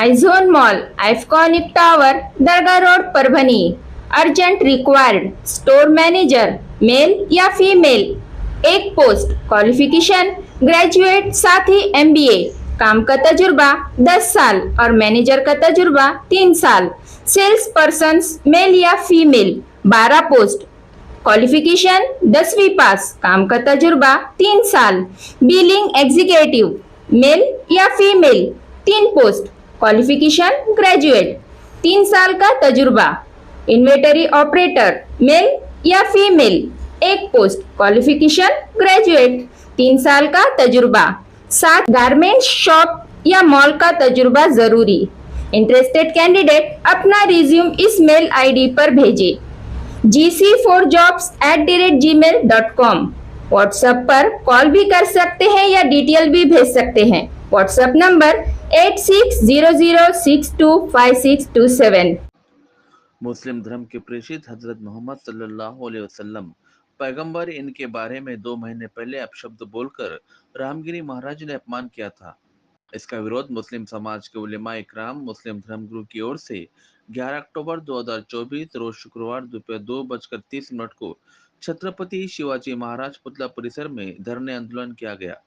आयझोन mall, iconic tower, Dargah road, Parbhani. Urgent required store manager, male या female, एक post. Qualification graduate साथ ही MBA। काम का तजुर्बा 10 साल और मैनेजर का तजुर्बा 3 साल। सेल्स पर्सन मेल या फीमेल, 12 पोस्ट। क्वालिफिकेशन 10वीं पास, काम का तजुर्बा 3 साल। बिलिंग एग्जीक्यूटिव, मेल या फीमेल, 3 पोस्ट। क्वालिफिकेशन ग्रेजुएट, 3 साल का तजुर्बा। इन्वेंटरी ऑपरेटर, मेल या फीमेल, एक पोस्ट। क्वालिफिकेशन ग्रेजुएट, 3 साल का तजुर्बा। 7 गारमेंट शॉप या मॉल का तजुर्बा जरूरी। इंटरेस्टेड कैंडिडेट अपना रिज्यूम इस मेल ID पर भेजे gc4jobs@gmail.com। व्हाट्सएप पर कॉल भी कर सकते हैं या डिटेल भी भेज सकते हैं। WhatsApp number 8600625627। मुस्लिम धर्म के प्रेषित हजरत मोहम्मद सल्लल्लाहु अलैहि वसल्लम पैगंबर, इनके बारे में 2 महीने पहले अपशब्द बोलकर रामगिरी महाराज ने अपमान किया था। इसका विरोध मुस्लिम समाज के उलेमा इकराम मुस्लिम धर्मगुरु की ओर से 11 अक्टूबर 2024 रोज शुक्रवार दोपहर 2:30 को छत्रपति शिवाजी महाराज पुतला परिसर में धरने आंदोलन किया गया।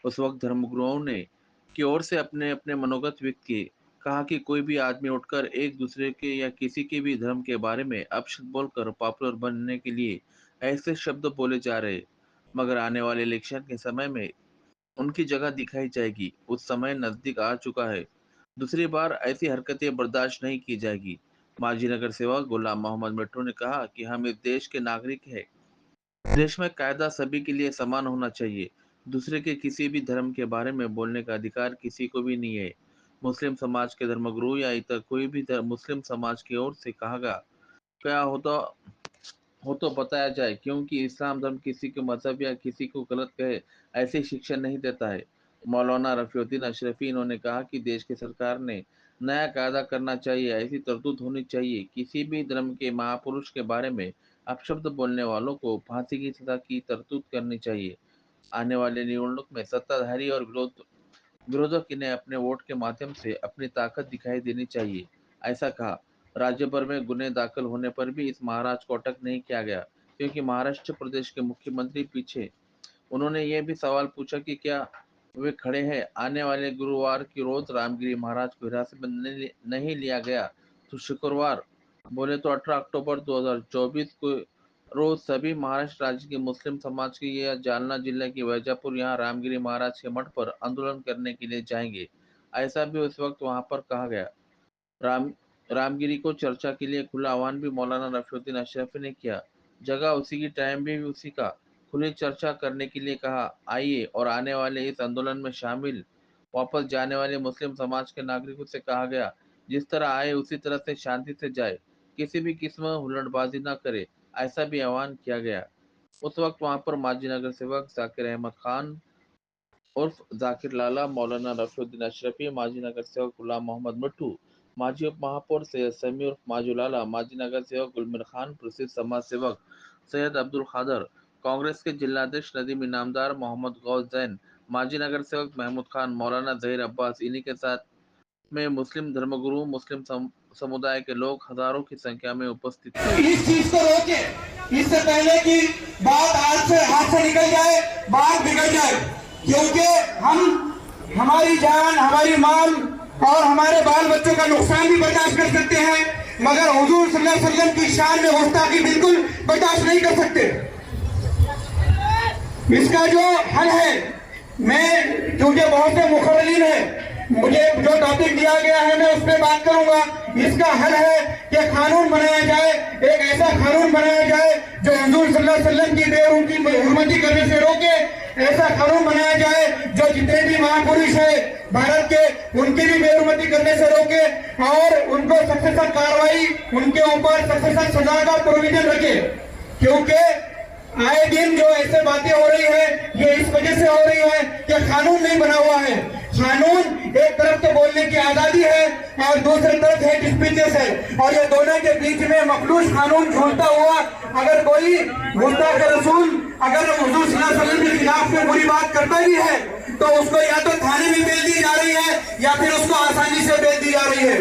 उस वक्त धर्मगुरुओं ने की ओर से अपने अपने मनोगत व्यक्त किए। कहा कि कोई भी आदमी उठकर एक दूसरे के या किसी के भी धर्म के बारे में अपशब्द बोलकर पॉपुलर बनने के लिए ऐसे शब्द बोले जा रहे, मगर आने वाले इलेक्शन के समय में उनकी जगह दिखाई जाएगी। उस समय नजदीक आ चुका है। दूसरी बार ऐसी हरकतें बर्दाश्त नहीं की जाएगी। माजी नगर सेवक गुलाम मोहम्मद मिट्टू ने कहा कि हम इस देश के नागरिक हैं। देश में कायदा सभी के लिए समान होना चाहिए। दूसरे के किसी भी धर्म के बारे में बोलने का अधिकार किसी को भी नहीं है। मुस्लिम समाज के धर्मगुरु या इतर कोई भी मुस्लिम समाज की ओर से कहा क्या हो तो बताया जाए, क्योंकि इस्लाम धर्म किसी को मजहब या किसी को गलत कहे ऐसी शिक्षा नहीं देता है। मौलाना रफीउद्दीन अशरफी इन्होंने कहा कि देश की सरकार ने नया कायदा करना चाहिए, ऐसी तरतूद होनी चाहिए। किसी भी धर्म के महापुरुष के बारे में अपशब्द बोलने वालों को फांसी की सजा की तरतूद करनी चाहिए। आने वाले निवडणूक में सत्ताधारी और विरोधक इन्हें अपने वोट के माध्यम से अपनी ताकत दिखाई देनी चाहिए, ऐसा कहा। राज्य भर में गुने दाखिल होने पर भी इस महाराज को अटक नहीं किया गया, क्योंकि महाराष्ट्र प्रदेश के मुख्यमंत्री पीछे। उन्होंने यह भी सवाल पूछा कि क्या वे खड़े हैं। आने वाले गुरुवार की रोज रामगिरी महाराज को हिरासत में नहीं लिया गया तो शुक्रवार बोले तो 18 अक्टूबर 2024 को रोज सभी महाराष्ट्र राज्य के मुस्लिम समाज के या जालना जिले की वैजापुर यहाँ रामगिरी महाराज के मठ पर आंदोलन करने के लिए जाएंगे, ऐसा भी उस वक्त वहां पर कहा गया। रामगिरी को चर्चा के लिए खुला आह्वान भी मौलाना रफीउद्दीन अशरफी ने किया। जगह उसी की, टाइम भी उसी का। खुली चर्चा करने के लिए कहा। आइए और आने वाले इस आंदोलन में शामिल वापस जाने वाले मुस्लिम समाज के नागरिकों से कहा गया, जिस तरह आए उसी तरह से शांति से जाए, किसी भी किस्म हुल्लड़बाजी न करे, ऐसा भी आह्वान किया गया। उस वक्त वहां पर माजी नगर सेवक जाकिर अहमद खान उर्फ जाकिर लाला, मौलाना रफीउद्दीन अशरफी, माजी नगर सेवक गुलाम मोहम्मद मिट्टू, माजी उप महापौर सैयद समी उर्फ माजू लाला, माजी नगर सेवक गुलमिर खान, प्रसिद्ध समाज सेवक सैयद अब्दुल खादर, कांग्रेस के जिलाध्यक्ष नदीम इनामदार मोहम्मद गौस जैन, माजी नगर सेवक महमूद खान, मौलाना जहीर अब्बास, इन्हीं के साथ में मुस्लिम धर्मगुरु, मुस्लिम समुदाय के लोग हजारों की संख्या में उपस्थित थे। इस चीज को रोके, इससे पहले कि बात हाथ से निकल जाए, बात बिगड़ जाए, क्योंकि हम हमारी जान, हमारी माल और हमारे बाल बच्चों का नुकसान भी बर्दाश्त कर सकते हैं, मगर हुजूर सल्लल्लाहु अलैहि वसल्लम की शान में गुस्ताखी बिल्कुल बर्दाश्त नहीं कर सकते। इसका जो हल है, मैं क्योंकि बहुत से मुखर्रिरीन है, मुझे जो टॉपिक दिया गया है मैं उस पर बात करूंगा। इसका हल है कि कानून बनाया जाए, एक ऐसा कानून बनाया जाए जो हुजूर सल्लल्लाहु अलैहि वसल्लम की उनकी हुर्मती करने से रोके। ऐसा कानून बनाया जाए जो जितने भी महापुरुष है भारत के, उनकी भी बेहुरमती करने से रोके और उनको सबसे सख्त कार्रवाई, उनके ऊपर सबसे सख्त सजा का प्रोविजन रखे। क्योंकि आए दिन जो ऐसे बातें हो रही है, ये इस वजह से हो रही है कि कानून नहीं बना हुआ है। कानून एक तरफ तो बोलने की आजादी है और दूसरी तरफ हेट स्पीचेस है, और ये दोनों के बीच में मखलूस कानून झूलता हुआ अगर कोई गुस्ताख रसूल अगर हुजूर सल्लल्लाहु अलैहि वसल्लम के खिलाफ में बुरी बात करता भी है तो उसको या तो थाने में भेज दी जा रही है या फिर उसको आसानी से बेच दी जा रही है।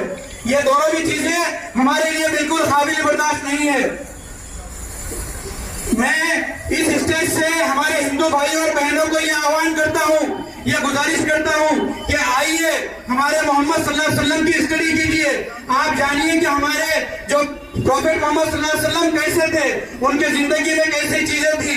ये दोनों भी चीजें हमारे लिए बिल्कुल काबिल बर्दाश्त नहीं है। मैं इस स्टेज से हमारे हिंदू भाई और बहनों को यह आह्वान करता हूँ, यह गुजारिश करता हूँ कि आइए हमारे मोहम्मद सल्लल्लाहु अलैहि वसल्लम की स्टडी कीजिए। आप जानिए कि हमारे जो प्रॉफेट मोहम्मद सल्लल्लाहु अलैहि वसल्लम कैसे थे, उनके जिंदगी में कैसी चीजें थी,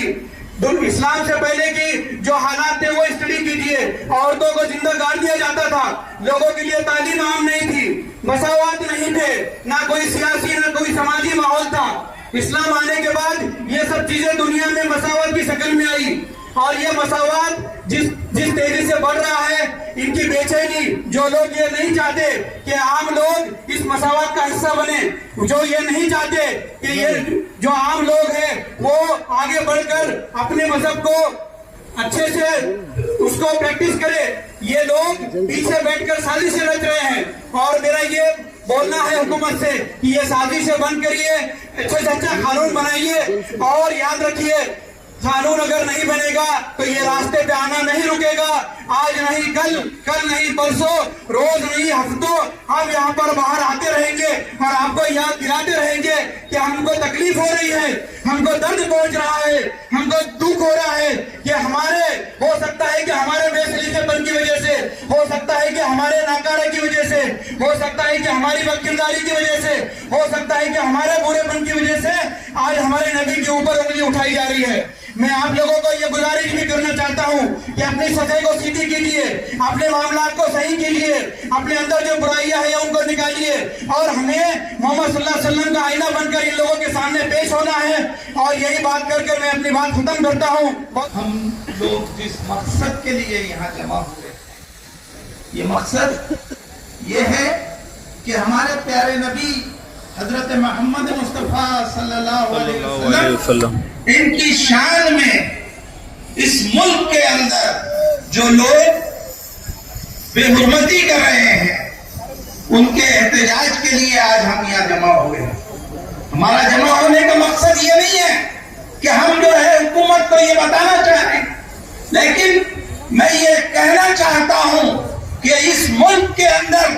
इस्लाम से पहले की जो हालात थे वो स्टडी कीजिए। औरतों को जिंदा गाड़ दिया जाता था, लोगों के लिए तालीम आम नहीं थी, मसावात नहीं थे, ना कोई सियासी ना कोई समाजी माहौल था। इस्लाम आने के बाद ये सब चीजें दुनिया में मसावत की शक्ल में आई, और ये मसावत जिस तेजी से बढ़ रहा है, इनकी बेचैनी, जो लोग ये नहीं चाहते कि आम लोग इस मसावत का हिस्सा बने, जो ये नहीं चाहते कि ये जो आम लोग हैं वो आगे बढ़कर अपने मजहब को अच्छे से उसको प्रैक्टिस करे, ये लोग पीछे बैठकर साजिश रच रहे हैं। और मेरा ये बोलना है हुकूमत से कि ये साजिशें बंद करिए, अच्छे से अच्छा कानून बनाइए, और याद रखिए कानून अगर नहीं बनेगा तो ये रास्ते पे आना नहीं रुकेगा। आज नहीं कल नहीं परसों, रोज नहीं हफ्तों हम यहाँ पर बाहर आते रहेंगे और आपको याद दिलाते रहेंगे कि हमको तकलीफ हो रही है, हमको दर्द पहुंच रहा है, हमको दुख हो रहा है कि हमारे, हो सकता है कि हमारे बेसलीकेपन की वजह से, हो सकता है कि हमारे नाकारे की वजह से, हो सकता है कि हमारी बदकिरदारी की वजह से, हो सकता है कि हमारे बुरेपन की वजह से आज हमारे नबी के ऊपर उंगली उठाई जा रही है। मैं आप लोगों को यह गुजारिश भी करना चाहता हूँ कि अपनी सतह को सीधी कीजिए, अपने मामलात को सही कीजिए, अपने अंदर जो बुराइयां हैं उनको निकालिए, और हमें मोहम्मद सल्लल्लाहु अलैहि वसल्लम का आईना बनकर इन लोगों के सामने पेश होना है। और यही बात कर मैं अपनी बात खत्म करता हूँ। हम लोग जिस मकसद के लिए यहाँ जमा हुए, ये मकसद ये है कि हमारे प्यारे नबी हजरत मोहम्मद मुस्तफा सल्लल्लाहु अलैहि वसल्लम इनकी शान में इस मुल्क के अंदर जो लोग बेहुरमती कर रहे हैं उनके एहतजाज के लिए आज हम यहाँ जमा हुए हैं। हमारा जमा होने का मकसद ये नहीं है कि हम जो है हुकूमत को ये बताना चाहें, लेकिन मैं ये कहना चाहता हूं कि इस मुल्क के अंदर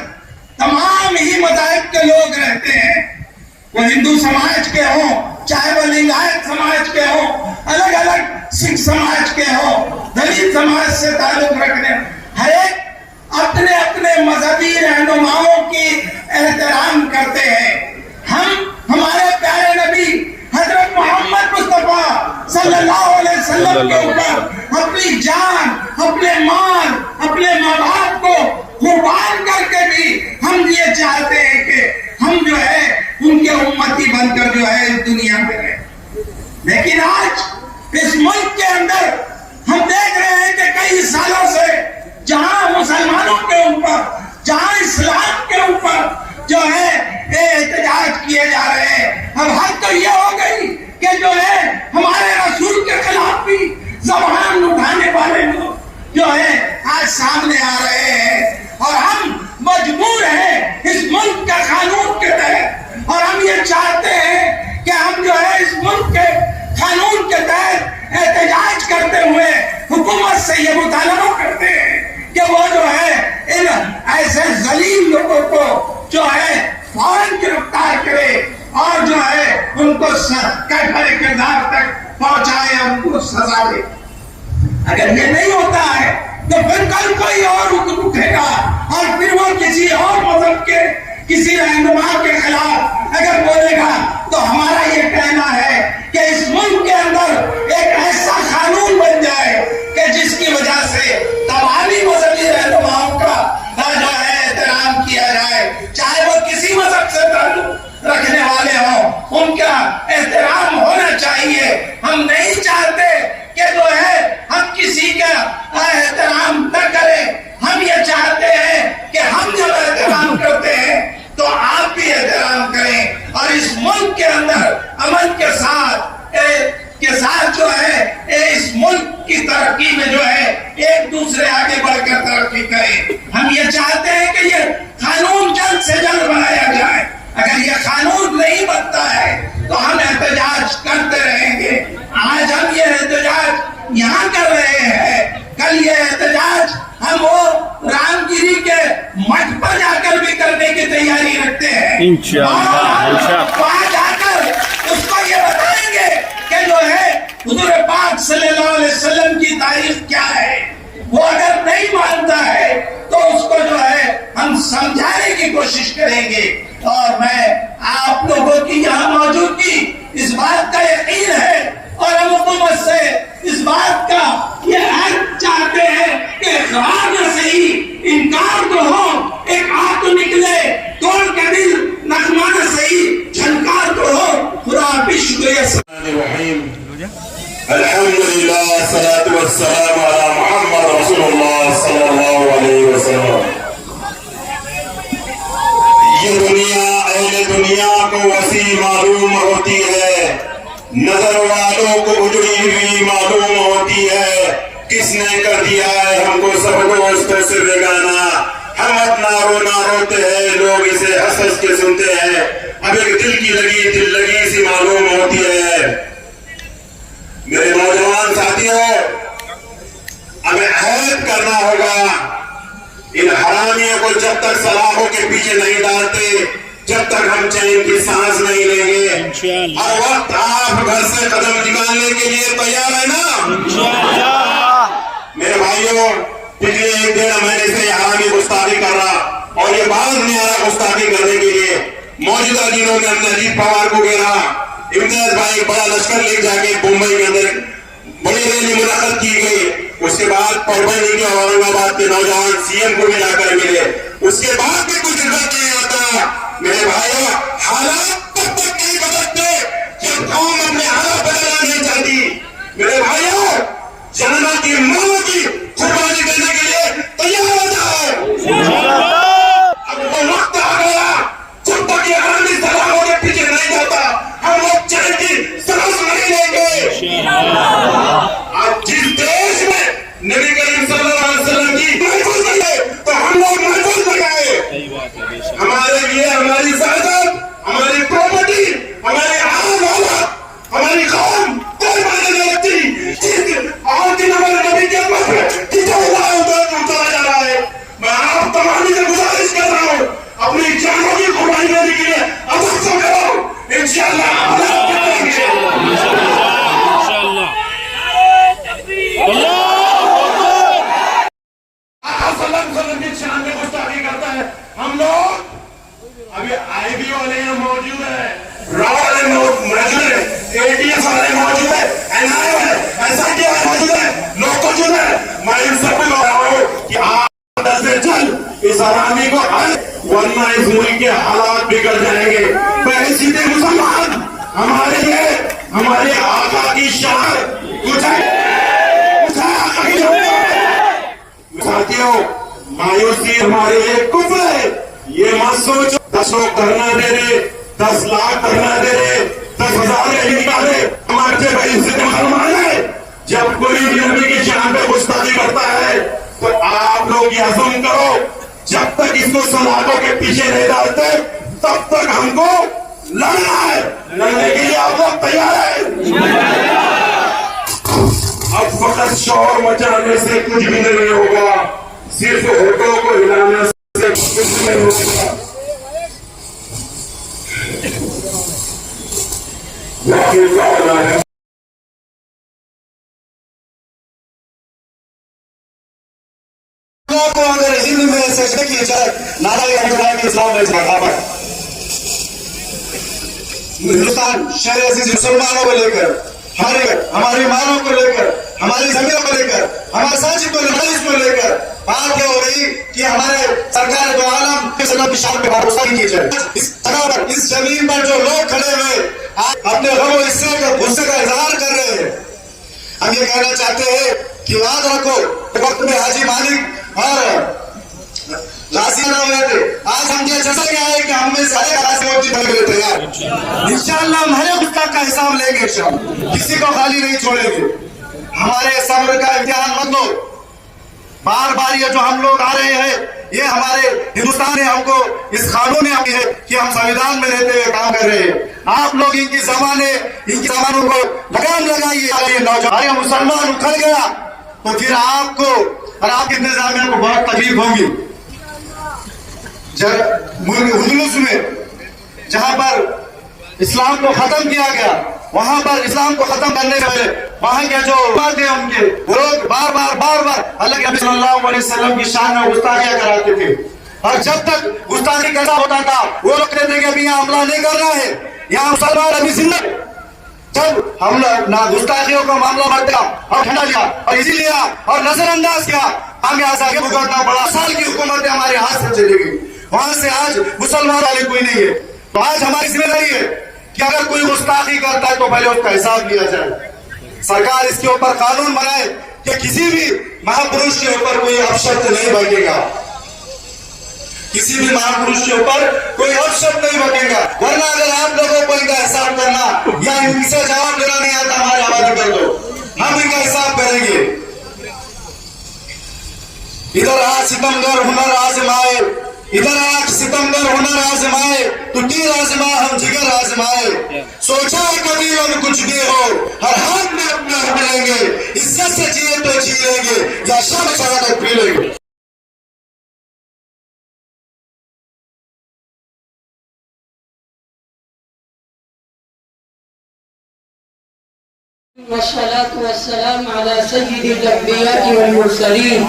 तमाम ही मज़ाहिब के लोग रहते हैं, वो हिंदू समाज के हों, चाहे वो लिंगायत समाज के हों, अलग अलग सिख समाज के हों, दलित समाज से ताल्लुक रखने, हर एक अपने अपने मजहबी रहनुमाओं की एहतराम करते हैं। हम हमारे प्यारे नबी हजरत मोहम्मद मुस्तफा सल्लल्लाहु अलैहि वसल्लम के ऊपर अपनी जान, अपने माल, अपने माँ बाप को कुर्बान करके भी हम ये चाहते हैं कि हम जो है उनके उम्मती बनकर जो है इस दुनिया में रहे। लेकिन आज इस मुल्क के अंदर हम देख रहे हैं कि कई सालों से जहां मुसलमानों के ऊपर, जहां इस्लाम के ऊपर जो है एहतजाज किए जा रहे हैं, अब हद तो ये हो गई कि जो है हमारे रसूल के खिलाफ भी ज़बान उठाने वाले लोग जो है आज सामने आ रहे हैं, और हम मजबूर हैं इस मुल्क के कानून के तहत, और हम ये चाहते हैं कि हम जो है इस मुल्क के कानून के तहत एहतजाज करते हुए हुकूमत से ये मुतालबा करते हैं कि वो जो है इन ऐसे जलील लोगों को जो है फौरन गिरफ्तार करे और जो है उनको कैफरे किरदार तक पहुंचाए, उनको सजा दे। अगर ये नहीं होता है तो फिर कल कोई और उठेगा और फिर वो किसी और मजहब के किसी रहनुमा के खिलाफ अगर बोलेगा, तो हमारा ये कहना है कि इस मुल्क के अंदर एक ऐसा कानून बन जाए कि जिसकी वजह से तमामी मजहबी रहनुमाओं का जो है एहतराम किया जाए, चाहे वो किसी मजहब से ताल्लुक रखने वाले हों, उनका एहतराम होना चाहिए। हम नहीं चाहते कि जो है हम किसी का एहतराम न करें, हम ये चाहते हैं कि हम जब एहतराम करते हैं तो आप भी एहतराम करें, और इस मुल्क के अंदर अमन के साथ जो है इस मुल्क की तरक्की में जो है एक दूसरे आगे बढ़कर तरक्की करें। हम ये चाहते हैं कि ये कानून जल्द से जल्द बनाया जाए। अगर ये कानून नहीं बनता है तो हम एहतजाज करते रहेंगे। आज हम ये एहतजाज यहाँ कर रहे हैं, कल ये एहतजाज हम वो रामगिरी के की तैयारी रखते हैं इंशाअल्लाह, और वहां जाकर उसको ये बताएंगे कि जो है हुजूर पाक सल्लल्लाहु अलैहि वसल्लम की तारीफ क्या है। वो अगर नहीं मानता है तो उसको जो है हम समझाने की कोशिश करेंगे। और मैं आप लोगों की यहाँ मौजूदगी इस बात का यकीन है और हम हुकूमत से इस बात का ये हक चाहते हैं कि इकरार न सही इनकार तो हो, एक आग तो निकले, तोड़ के दिल नगमा न सही झनकार तो हो। खुदा भी शुक्रिया। अल्हम्दुलिल्लाह सलातु वस्सलाम अला मुहम्मद रसूलुल्लाह सल्लल्लाहु अलैहि वसल्लम। ये दुनिया अहले दुनिया को वसी मालूम होती है, नजर वालों को उजड़ी हुई मालूम होती है। किसने कर दिया है हमको सब दोस्तों से बेगाना, हम अपना रोना रोते हैं, लोग इसे हंस हंस के सुनते हैं। अब एक दिल लगी सी मालूम होती है। मेरे नौजवान साथियों, हमें अहद करना होगा, इन हरामियों को जब तक सलाखों के पीछे नहीं डालते, जब तक हम चैन की सांस नहीं लेंगे। हर वक्त आप घर से कदम निकालने के लिए तैयार है ना? मेरे भाइयों, पिछले 1-1.5 महीने से हरामी गुस्ताखी कर रहा और ये बात नहीं आ रहा गुस्ताखी करने के लिए। मौजूदा दिनों में हमने अजीत पवार को घेरा, इम्तियाज भाई बड़ा लश्कर लेकर जाके मुंबई के अंदर बड़ी रैली मुनाकात की गई। उसके बाद परभनी के औरंगाबाद के नौजवान सीएम को भी जाकर मिले। उसके बाद भी कुछ रिजल्ट नहीं आता। मेरे भाइयों, हालात तब तक नहीं बदलते जब कौम अपने हालात बदलना नहीं चाहती। मेरे भाइयों, जनता की मांगों की कुर्बानी देने के लिए तैयार हो जाओ। अब वो वक्त आ गया जब तक ये आर्मी सलाखों के पीछे नहीं जाता, हम लोग चैन की सांस नहीं लेंगे। आज जिस देश में नबी करीम सल्लल्लाहु अलैहि वसल्लम की महफूज लगे तो हम लोग महफूज लगाए। हमारे लिए हमारी जायदाद, हमारी प्रॉपर्टी, हमारे आम हालात, हमारी कौम कोई मायने नहीं रखती। और दिन हमारे नबी के उम्मत में उतारा जा रहा है। मैं आप तमाम से गुजारिश कर रहा हूँ, अपनी जानों की कुर्बानी देने के लिए अवश्य तो करो। इंशाअल्लाह की शान में गुस्ताखी करता है। हम लोग अभी आईबी वाले यहाँ मौजूद है, रॉ वाले मौजूद है, एटीएस वाले मौजूद है, एनआई वाले, एसआईटी वाले मौजूद है, लोग मौजूद है। मैं इन सबको कह रहा हूँ कि आप दस से चल इस हरामी को हल, वरना इस मुल्क के हालात बिगड़ जाएंगे। पहले सीधे मुसलमान हमारे लिए हमारे आका की शान साथियों, मायूसी हमारे लिए कुफ्र है। ये मत सोचो 10 लोग धरना दे रहे, 10 लाख धरना दे रहे, 10,000 निकाले, हमारे भाई से मुसलमान है। जब कोई भी नबी की शान पे गुस्ताखी करता है तो आप लोग ये हजम करो, जब तक इसको सलाखों के पीछे नहीं डालते तब तक हमको लड़ना है। लड़ने के लिए आप लोग तैयार है? अब फकत शोर मचाने से कुछ भी नहीं होगा, सिर्फ होठों को हिलाने से कुछ नहीं होगा। को अगर हिंद में सजदे की इजाजत नारा इस्लाम में बराबर हिंदुस्तान शहर अजीज मुसलमानों को लेकर, हमारी मानों को लेकर, हमारी जमीनों को लेकर, हमारे साजिद को लेकर बात क्या हो रही कि हमारे सरकार दो आलम के सनद की शान पे भरोसा नहीं की जाए। इस जगह पर, इस जमीन पर जो लोग खड़े हुए अपने गम हिस्से का गुस्से का इजहार कर रहे हैं, हम ये कहना चाहते हैं कि याद रखो वक्त में हाजी मालिक और लासी ना हुए थे, आज हम ये जैसा क्या है कि हम में सारे राशि बन गए थे यार। इंशाअल्लाह हम हर गुस्ताख का हिसाब लेंगे, किसी को खाली नहीं छोड़ेंगे। हमारे सब्र का इम्तिहान मत लो। बार बार ये जो हम लोग आ रहे हैं, ये हमारे हिंदुस्तान ने हमको इस कानून ने है कि हम संविधान में रहते हुए काम कर रहे हैं। आप लोग इनकी जबानों को लगाम लगाइए। नौजवान मुसलमान उखड़ गया तो फिर आपको और आपके इंतजामिया को बहुत तकलीफ होगी। हुलूस में जहां पर इस्लाम को खत्म किया गया, वहां पर इस्लाम को खत्म करने वाले वहां के जो थे उनके वो लोग बार बार अल्लाह के नबी सल्लल्लाहु अलैहि वसल्लम की शान में गुस्ताखियां कराते थे। और जब तक गुस्ताखी कैसा होता था वो लोग कहते थे कि अभी यहाँ हमला नहीं करना है, यहाँ मुसलमान अभी जिंदा। जब हम ना गुस्ताखियों का मामला बढ़ता और ठंडा लिया और इसीलिए और नजरअंदाज किया, हमें आगे भुगतना पड़ा। साल की हुकूमत हमारे हाथ से चली गई, वहां से आज मुसलमान वाले कोई नहीं है। तो आज हमारी जिम्मेदारी है कि अगर कोई गुस्ताखी करता है तो पहले उसका हिसाब लिया जाए। सरकार इसके ऊपर कानून बनाए कि किसी भी महापुरुष के ऊपर कोई अपशब्द नहीं बकेगा, किसी भी महापुरुष के ऊपर कोई अपशब्द नहीं बकेगा। वरना अगर आप लोगों को इनका हिसाब करना या इनसे जवाब देना नहीं आता, हमारे हवाले कर दो, हम इनका हिसाब करेंगे। इधर आज सितमगर हुनर आजमाए, इधर आज सितमगर हुनर आजमाए, तो तीर आजमा हम जिगर आजमाए। सोचा कभी हम कुछ भी हो, हर हाथ में अपना मिलेंगे, इज्जत से जिए तो जी लेंगे या शब शहादत पी लेंगे। वस्सलातु वस्सलामु अला सय्यिदिल अंबिया वल मुरसलीन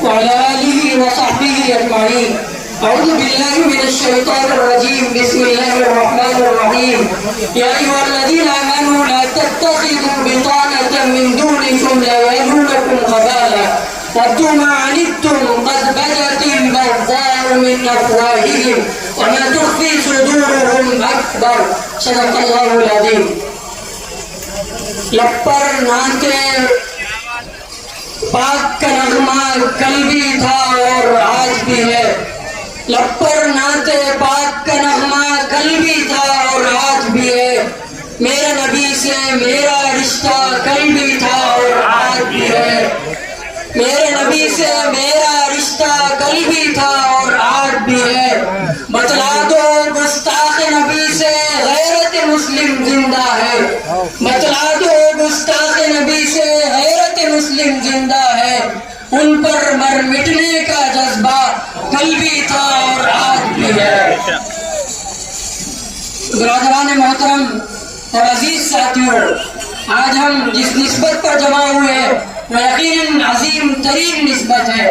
व अला आलिहि व सहबिहि अजमाइन। अऊज़ु बिल्लाहि मिनश शैतानिर रजीम। बिस्मिल्लाहिर रहमानिर रहीम। या अय्युहल्लज़ीना आमनू ला तत्तखिज़ू बितानतन मिन दूनिकुम ला यलूनकुम ख़बाला वद्दू मा अनित्तुम क़द बदतिल बग़्ज़ाउ मिन अफ़वाहिहिम व मा तुख़फ़ी सुदूरुहुम अकबर। सदक़ल्लाहुल अज़ीम। लप्पर नाते पाक का नगमा कल भी था और आज भी है। लप्पर नाते पाक का नगमा कल भी था और आज भी है। मेरे नबी से मेरा रिश्ता कल भी था और आज भी है। मेरे नबी से मेरा रिश्ता कल भी था और आज भी है। बतला दो गुस्ताख नबी से गैरत मुस्लिम जिंदा है। बतला दो गुस्ताख नबी से गैरत मुस्लिम जिंदा है। उन पर मर मिटने का जज्बा कल भी था और आज भी है। बिरादरान मोहतरम और अजीज साथियों, आज हम जिस निस्बत पर जमा हुए वो यकीनन अजीम तरीन निस्बत है।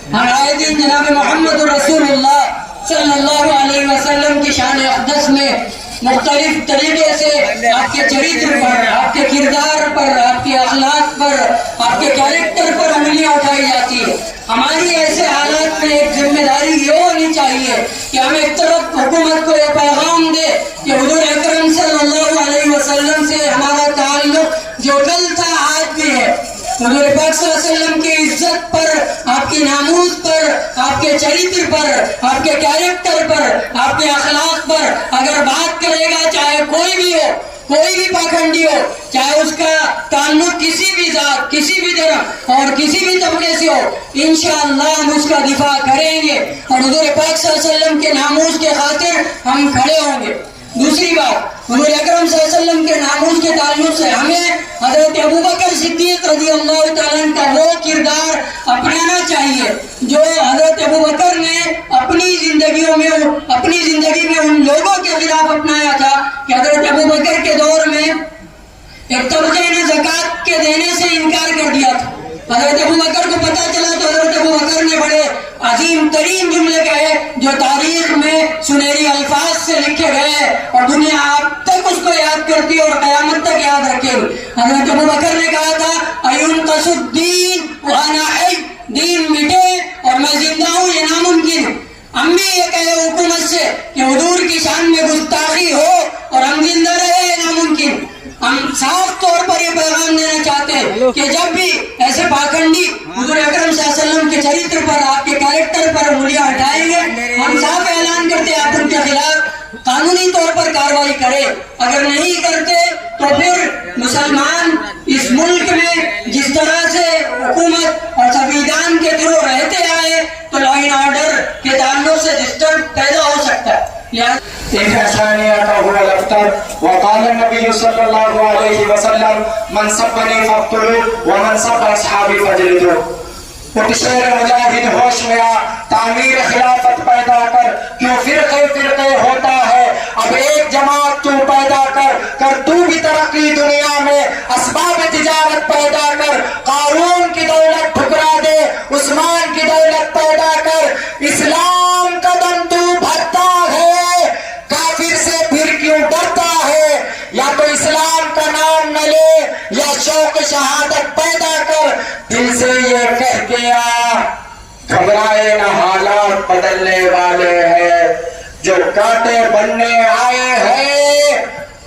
हम आए दिन जनाब मोहम्मद रसूलुल्लाह सल्लल्लाहु अलैहि वसल्लम की शान अक़दस में मुख्तलिफ तरीके से आपके चरित्र पर, आपके किरदार पर, आपके अखलाक पर, आपके कैरेक्टर पर उंगलियां उठाई जाती है। हमारी ऐसे हालात में एक जिम्मेदारी ये होनी चाहिए कि हम एक तरफ हुकूमत को ये पैगाम दे कि हुजूर अकरम सल्लल्लाहु अलैहि वसल्लम से हमारा ताल्लुक जो कल था आज भी है। हुजूर पाक सल्लल्लाहु अलैहि वसल्लम की इज्जत पर, आपकी नामूस पर, आपके चरित्र पर, आपके कैरेक्टर पर, आपके अखलाक पर अगर बात करेगा, चाहे कोई भी हो, कोई भी पाखंडी हो, चाहे उसका ताल्लुक किसी भी जात, किसी भी धर्म और किसी भी तबके से हो, इंशाअल्लाह हम उसका दिफा करेंगे और हुजूर पाक सल्लल्लाहु अलैहि वसल्लम के नामूस के खातिर हम खड़े होंगे। दूसरी बात, हुजूर अकरम सल्लल्लाहु अलैहि वसल्लम के नामूस के ताल्लुक से हमें हजरत अबू बकर सिद्दीक रज़ियल्लाहु ताला अन्हु का वो किरदार अपनाना चाहिए जो हजरत अबू बकर ने अपनी जिंदगी में उन लोगों के खिलाफ अपनाया था कि हजरत अबू बकर के दौर में एक तबके ने ज़कात के देने से इनकार कर दिया था। हजरत अबू बकर को पता चला तो हजरत अबू बकर ने बड़े अजीम तरीन जुमले कहे जो तारीख में सुनहरी अल्फाज से लिखे गए और दुनिया अब तक उसको याद करती है और क़यामत तक याद रखेगी। हजरत अबू बकर ने कहा था अयुन कसुद्दीन व अना हय, दीन मिटे और मैं जिंदा हूँ, ये नामुमकिन। अम्मी ये कहे हुकूमत से कि हुजूर की शान में गुस्ताखी हो और हम जिंदा रहे, ये नामुमकिन। हम साफ तौर पर ये पैगाम देना चाहते हैं कि जब भी ऐसे पाखंडी हुजूर अकरम सल्लल्लाहु अलैहि वसल्लम के चरित्र पर, आपके कैरेक्टर पर उंगलियां हटाएंगे, हम साफ ऐलान करते हैं आप उनके खिलाफ कानूनी तौर पर कार्रवाई करें। अगर नहीं करते तो फिर मुसलमान इस मुल्क में जिस तरह से हुकूमत और संविधान के थ्रू रहते आए तो लॉ एंड ऑर्डर के ताल्लुक से डिस्टर्ब पैदा हो सकता है। वक़ाल नबी सल्लल्लाहु अलैहि वसल्लम मन सब्बनी फक़्तुलू व मन सब्ब अस्हाबी फजलिदू। उठ शेर मुजाहिद होश में आ, तामीर खिलाफत पैदा कर, क्यों फिरके फिरके होता है, अब एक जमात तू पैदा कर तू भी तरक्की दुनिया में, असबाब तिजारत पैदा कर, कारून की दौलत ठुकरा दे, उस्मान की दौलत पैदा कर, इस्लाम का दम तू भरता है, काफिर से फिर क्यों डरता है, या तो इस्लाम का नाम न ले या शौक शहादत पैदा कर, दिल से ये कह के आ, घबराए न हालात बदलने वाले हैं, जो कांटे बनने आए हैं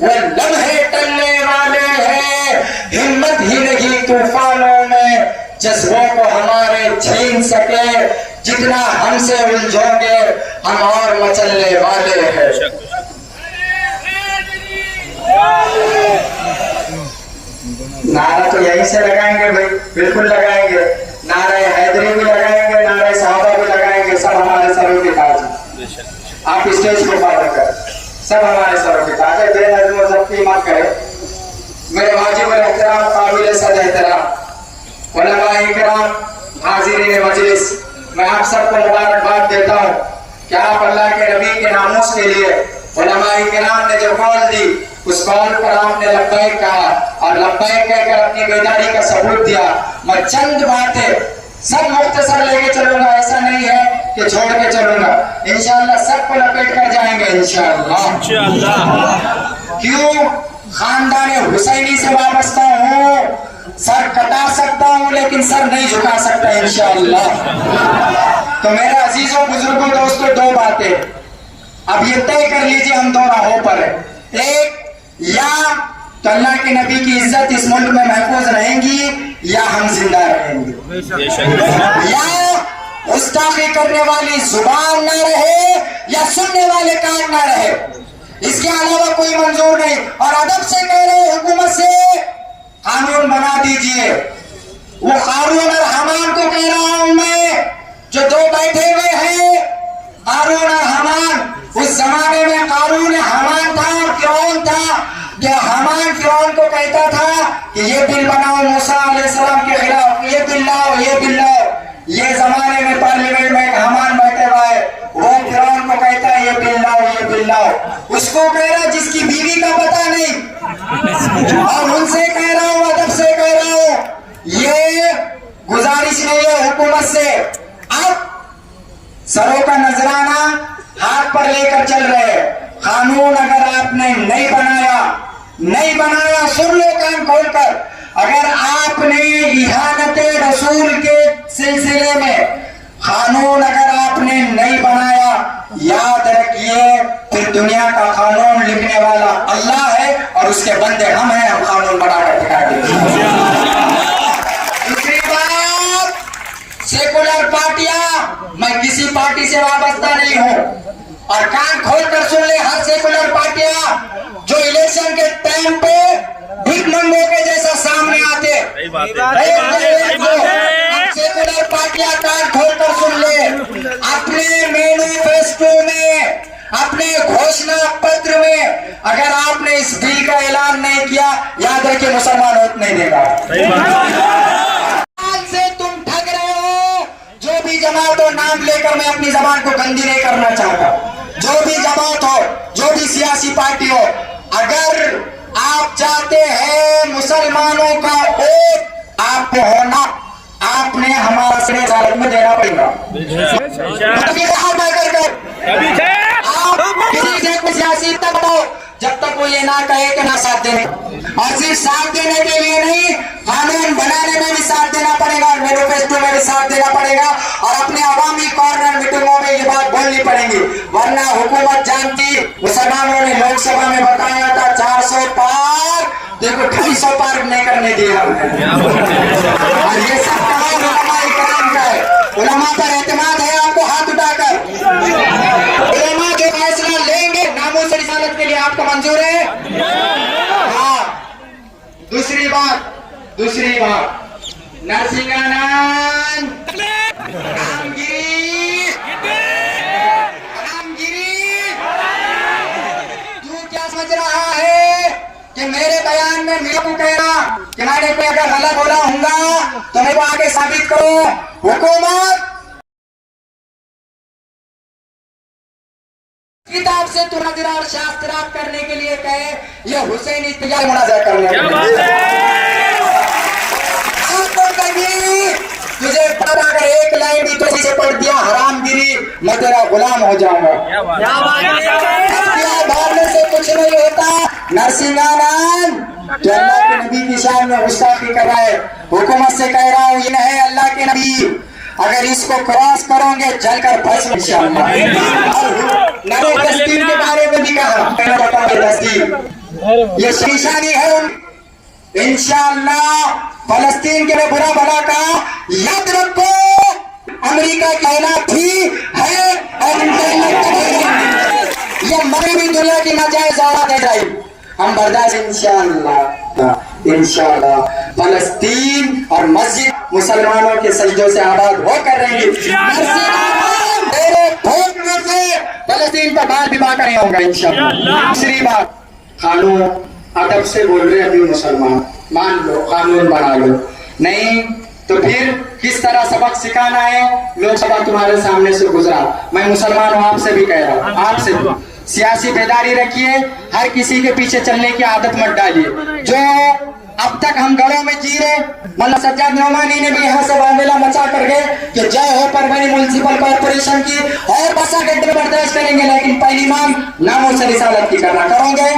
वो लम्हे टलने वाले हैं, हिम्मत ही नहीं तूफानों में जज्बों को हमारे छीन सके, जितना हमसे उलझोगे हम और मचलने वाले हैं। नारा तो यहीं से लगाएंगे भाई, बिल्कुल लगाएंगे, नारे हैदरी भी लगाएंगे, नारे साहबा भी लगाएंगे, सब हमारे सरों के ताज। आप स्टेज को फॉलो कर, सब हमारे सरों के ताज है, बेनज़्म सबकी मत करे। मेरे वाजिब एहतराम काबिल सद एहतराम उलमा इकराम हाज़िरीन मजलिस, मैं आप सबको मुबारकबाद देता हूँ कि आप अल्लाह के नबी के नामूस के लिए उलमा इकराम ने जो कौल दी उस कौल पर आपने लब्बैक कहा और लब्बैक कहकर अपनी बेदारी का सबूत दिया। मैं चंद बातें सब मुख्तसर लेके चलूंगा, ऐसा नहीं है कि छोड़ के चलूंगा, इंशाअल्लाह सबको लपेट कर जाएंगे इंशाअल्लाह। क्यों? खानदान हुसैनी से वाबस्ता हूँ, सर कटा सकता हूँ लेकिन सर नहीं झुका सकता इंशाअल्लाह। तो मेरे अजीजों बुजुर्गों दोस्तों, दो बातें अब ये तय कर लीजिए, हम दो राहों पर है। एक, या तो अल्लाह के नबी की इज्जत इस मुल्क में महफूज रहेंगी या हम जिंदा रहेंगे, या गुस्ताखी करने वाली जुबान ना रहे या सुनने वाले कान ना रहे, इसके अलावा कोई मंजूर नहीं। और अदब से कह रहे हुकूमत से कानून बना दीजिए। वो कारून और हमान को कह रहा हूं मैं, जो दो बैठे हुए हैं, कारून और हमान। उस जमाने में कारून हमान था और फिरौन था, कि हमान फिरौन को कहता था कि ये बिल बनाओ मूसा अलैहिस्सलाम के खिलाफ, ये बिल लाओ, ये बिल लाओ। ये जमाने में पार्लियामेंट में हमान बैठे हुआ है, वो फिरौन को कहता है ये बिल लाओ, ये बिल लाओ। उसको कह रहा जिसकी बीवी का पता नहीं, और उनसे कह रहा हूं, अदब से कह रहा हूं, ये गुजारिश नहीं है हुकूमत से। अब सरों का नजराना हाथ पर लेकर चल रहे हैं। कानून अगर आपने नहीं बनाया, सुन लो कान खोलकर, अगर आपने इहानत रसूल के सिलसिले में कानून अगर आपने नहीं बनाया, याद रखिए फिर दुनिया का कानून लिखने वाला अल्लाह है और उसके बंदे हम हैं, हम कानून बनाकर दिखा देंगे। दूसरी बात, सेकुलर पार्टियां, मैं किसी पार्टी से वाबस्ता नहीं हूं, और कान खोलकर सुन ले, हर सेकुलर पार्टियां जो इलेक्शन के टाइम पे भीख मंगों के जैसा सामने आते, सेकुलर पार्टियां कान खोलकर सुन ले, अपने मैनिफेस्टो में, अपने घोषणा पत्र में अगर आपने इस बिल का ऐलान नहीं किया, याद रखिए मुसलमान वोट नहीं देगा। से तुम ठग रहे हो। जो भी जमात हो, नाम लेकर मैं अपनी जबान को गंदी नहीं करना चाहता, जो भी जमात हो, जो भी सियासी पार्टी हो, अगर आप चाहते हैं मुसलमानों का वोट आपको होना, आपने हमारा सिरे में देना पड़ेगा। आप किसी से कुछ सियासी तक हो, जब तक वो ये ना कहे कि ना साथ देने, और सिर्फ साथ देने के लिए नहीं, कानून बनाने में भी साथ देना पड़ेगा, और मैनिफेस्टो में भी साथ देना पड़ेगा, और अपने अवामी कॉर्नर मीटिंगों में ये बात बोलनी पड़ेगी। वरना हुकूमत जानती, मुसलमानों ने लोकसभा में बताया था 400 पार, देखो 250 पार नहीं करने दिया और ये सब काम उलमा इकराम का है। उलमा पर एतमाद है आपको हाथ उठाकर, उलमा जो फैसला लेंगे नामूस रिसालत के लिए आपको मंजूर है? हाँ। दूसरी बात, नरसिंहानंद रामगिरी, तू क्या समझ रहा है कि मेरे बयान में मेरे को कहना कि मैंने कोई अगर गलत बोला होगा तो मेरे को आगे साबित करो। हुकूमत किताब से तुरादिरा और शास्त्रार्थ करने के लिए कहे, ये हुसैन इत्तिजा मुनाज़ा करने तुझे पता अगर एक लाइन भी तो से पढ़ दिया हरामगिरी, मैं तेरा गुलाम हो जाऊंगा। भागने से कुछ नहीं होता। नरसिंहानंद जो अल्लाह के नबी की शान में गुस्ताखी कर रहा है, हुकूमत से कह रहा हूँ, ये है अल्लाह के नबी, अगर इसको क्रॉस करोगे जलकर भस्म इंशाअल्लाह। नबी फलस्तीन के बारे में भी कहा, ये निशानी है इंशाअल्लाह। फलस्तीन के लिए बुरा भला का याद रखो, अमेरिका की औलाद थी है और ये मरी भी दुनिया की नाजायज औलाद है जाए, हम बर्दाश्त इंशाअल्लाह। इंशाअल्लाह फलस्तीन और मस्जिद मुसलमानों के सजदों से आबाद होकर रहेंगे। फलस्तीन पर बात भी बात नहीं होगा इंशाअल्लाह। दूसरी बात, कानून अदब से बोल रहे अभी मुसलमान, मान लो कानून बना लो, नहीं तो फिर किस तरह सबक सिखाना है। लोकसभा तुम्हारे सामने से गुजरा, मैं मुसलमान हूँ, आपसे भी कह रहा हूँ, आपसे भी सियासी बेदारी रखिए, हर किसी के पीछे चलने की आदत मत डालिए। जो अब तक हम घरों में जी रहे, मौलाना सज्जाद नौमानी ने भी यहाँ से बामेला मचा कर गए कि जय हो परभणी म्युनिसिपल कॉर्पोरेशन की, और बसा गड्ढे बर्दाश्त करेंगे, लेकिन पहली मांग नामों से रिसालत की करना करोगे।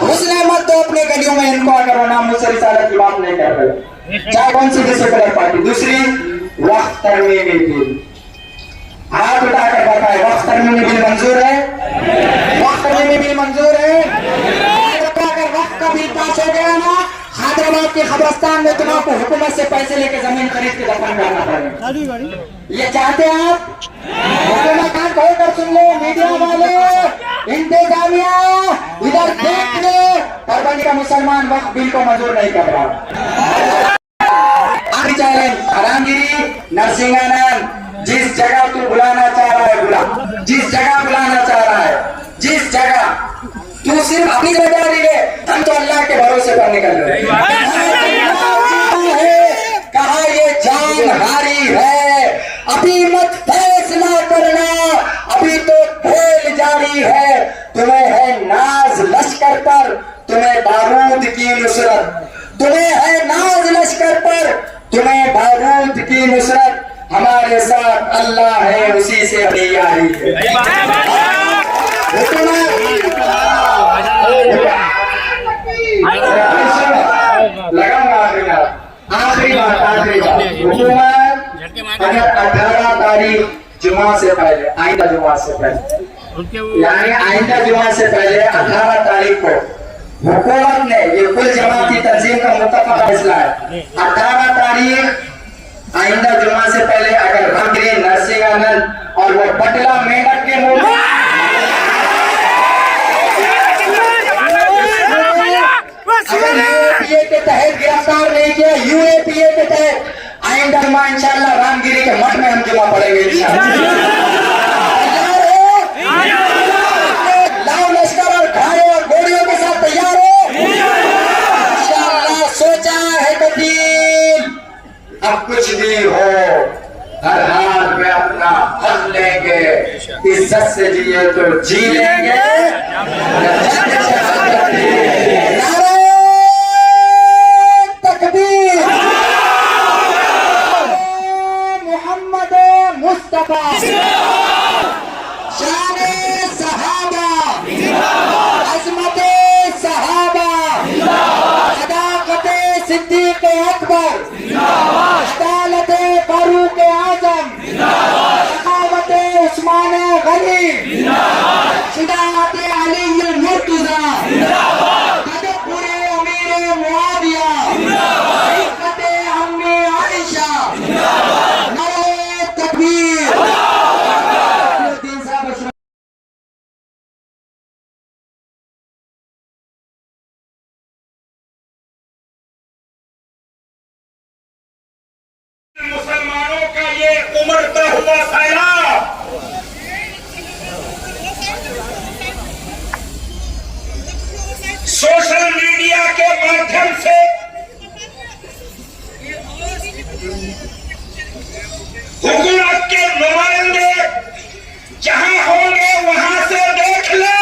घुसने मत दो अपने गलियों में इनको, अगर नामों से रिसालत की बात नहीं कर रहे, चाहे कौन सी भी सेकुलर पार्टी। दूसरी, वक्त तरमीमी बिल, हाथ उठाकर बताए, वक्त तरमीमी बिल मंजूर है? वक्त तरमीमी बिल मंजूर है? अगर वक्त का बिल पास हो गया ना, हैदराबाद के कब्रिस्तान में तुम्हारा हुकूमत से पैसे लेके जमीन खरीद के दफन करना पड़ेगा। ये चाहते हैं आप? हुकूमत हाथ खोलकर सुन लो, मीडिया वाले, इंतजामिया इधर देख ले, परभणी का मुसलमान वक्त बिल को मंजूर नहीं कर रहा। चैलेंज हरामगिरी नरसिंहानंद, जिस जगह तू बुलाना चाह रहा है बुला, जिस जगह बुलाना चाह रहा है, जिस जगह तू सिर्फ अपनी जिम्मेदारी ले, हम तो अल्लाह के भरोसे पर निकल रहे हैं। कहा ये जान हारी है, अभी मत फैसला करना, अभी तो खेल जारी है। तुम्हें है नाज लश्कर पर, तुम्हें बारूद की नुसरत, तुम्हें है नाज लश्कर पर, तुम्हें बारूद की नुसरत, हमारे साथ अल्लाह है, उसी से अपनी यारी है। आखिरी बात, हुकूमत अगर 18 तारीख जुमा से पहले, आइंदा जुमा से पहले, यानी आइंदा जुमा से पहले 18 तारीख को हुकूमत ने, ये कुल जमाती तंजीम का मुत्तफक फैसला है, 18 तारीख आइंदा जुमा से पहले अगर रामगिरी नरसिंहानंद और वो बटला मेंढक के मुंह यूएपीए के तहत गिरफ्तार नहीं किया, यूएपीए के तहत आइंदा जुमा इंशाअल्लाह रामगिरी के मठ में हम जुमा पढ़ेंगे इंशाअल्लाह। लाओ लश्कर और घोड़े और घोड़ियों के साथ तैयार हो इंशाअल्लाह। सोचा है तो दिन, अब कुछ भी हो, हर हाल में अपना हक लेंगे, इज्जत से जिए तो जी लेंगे। तकबीर, मोहम्मद मुस्तफा, शान-ए सहाबा, अज़मत-ए सहाबा, सदाक़त-ए सिद्दीक़ अकबर, अदालत-ए फारूक आज़म, सखावत-ए उस्मान गनी, शिजाअत-ए अली मुर्तज़ा, तदब्बुर-ए अमीर मुआविया, इफ़्फ़त-ए अम्मी आइशा, नारे तकबीर। मुसलमानों का ये उमड़ता हुआ साया सोशल मीडिया मीडिया के माध्यम से हुकूमत के नुमाइंदे जहां होंगे वहां से देख ले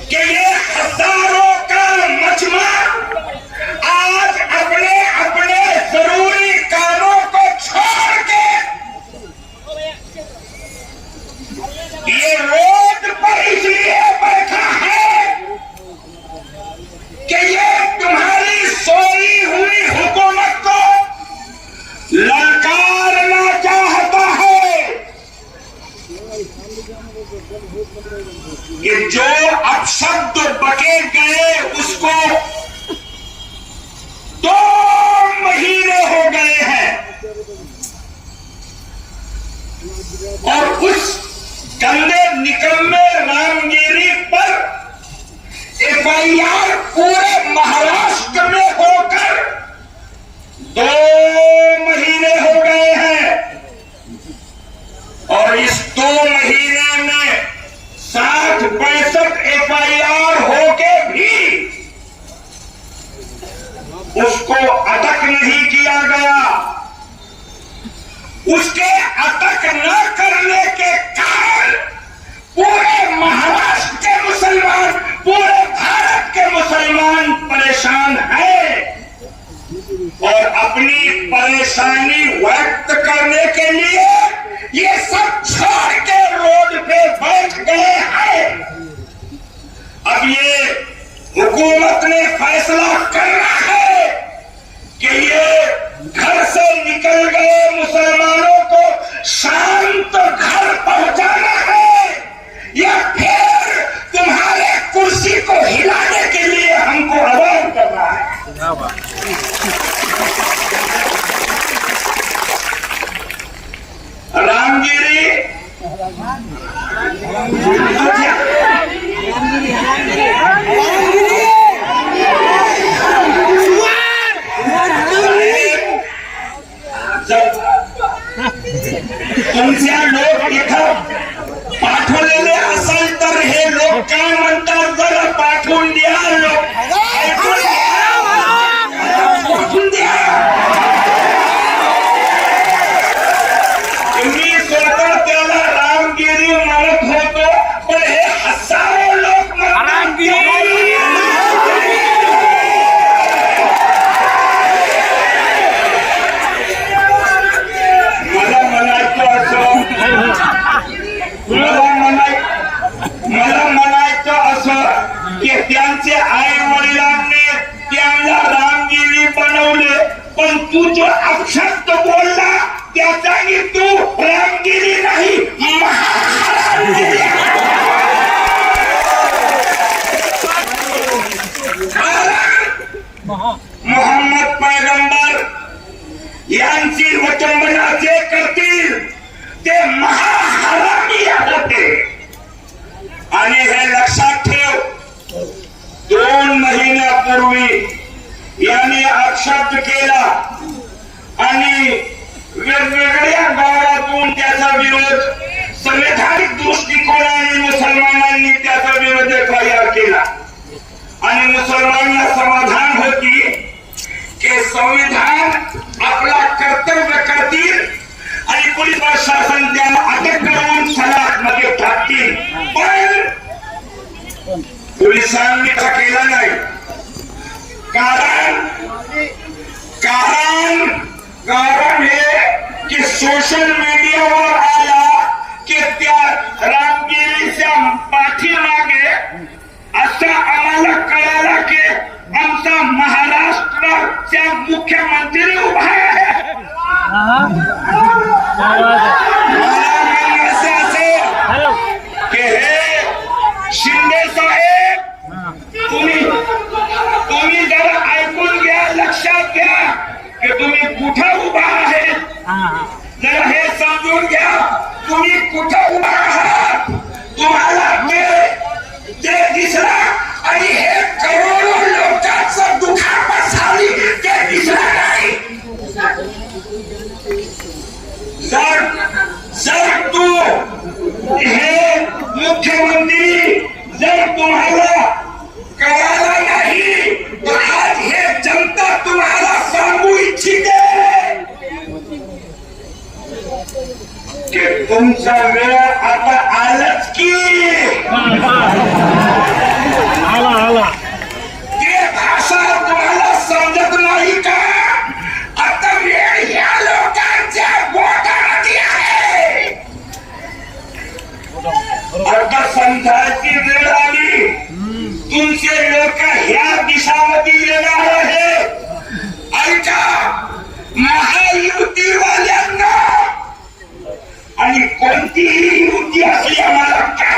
कि ये हजारों का मजमा आज अपने अपने जरूरी कामों को छोड़ के ये रोड पर इसलिए बैठा है कि ये तुम्हारी सोई हुई हुकूमत को ललकारना चाहता है कि जो अपशब्द बके गए उसको 2 महीने हो गए हैं और उस गंदे निकम्मे रामगिरी पर FIR पूरे महाराष्ट्र में होकर 2 महीने हो गए हैं और इस 2 महीने में 60-65 FIR होके भी उसको अटक नहीं किया गया। उसके अटक न करने के कारण पूरे महाराष्ट्र के मुसलमान, पूरे भारत के मुसलमान परेशान हैं और अपनी परेशानी व्यक्त करने के लिए ये सब छोड़ के रोड पे बैठ गए हैं। अब ये हुकूमत ने फैसला करना है कि ये घर से निकल गए मुसलमानों को शांत घर पहुंचाना है या फिर तुम्हारे कुर्सी को हिलाने के लिए हमको आह्वान करना है। रामगिरी तुमच्या लोक इथं पाठवलेले असेल तर हे लोक काय म्हणतात जरा पाठवून द्या लोक ऐकून पाठवून द्या। मी स्वतः त्याला रामगिरी म्हणत होतो पण हे हजारो लोक मला म्हणायचं असं की त्यांचे आई वडिलांनी त्यांना रामगिरी बनवले पण तू जो अपशब्द बोलला त्याचाही तू रामगिरी नाही मोहम्मद पैगंबर यांची वचनबद्ध जे करतील ते महाहरामी होते आणि हे लक्षात ठेव 2 महिन्यापूर्वी यांनी अपशब्द केला आणि वेगवेगळ्या गावातून त्याचा विरोध संवैधानिक दृष्टिकोनाने मुसलमानांनी त्याचा विरोध FIR केला आणि मुसलमानांना समाधान होती की संविधान आपला कर्तव्य करतील आणि पोलीस प्रशासन त्यांना अटक करून सलाखमध्ये टाकतील पण पोलिसांनी असं केलं नाही कारण हे की सोशल मीडियावर आला की त्या रामगिरीच्या पाठीमागे असं आम्हाला कळालं की आमचा महाराष्ट्राचा मुख्यमंत्री उभा आहे। कि हे शिंदे साहेब तुम्ही जरा ऐकून घ्या लक्षात घ्या की तुम्ही कुठं उभा आहे जरा हे समजून घ्या तुम्ही कुठं उभा आहात तुम्हाला ते दिसला आणि हे करोडो लोकांचं दुखापत झाली ते दिसलं नाही। जर तू हे मुख्यमंत्री जर तुमचा वेळ आता आलाच की ते भाषा तुम्हाला समजत नाही का? आता वेळ ह्या लोकांच्या बोटामध्ये आहे. आता समजायची वेळ आली. तुमचे लोक ह्या दिशामध्ये येणार आहे. ऐका महायुतीवाल्यांना, आणि कोणतीही युती असली आम्हाला का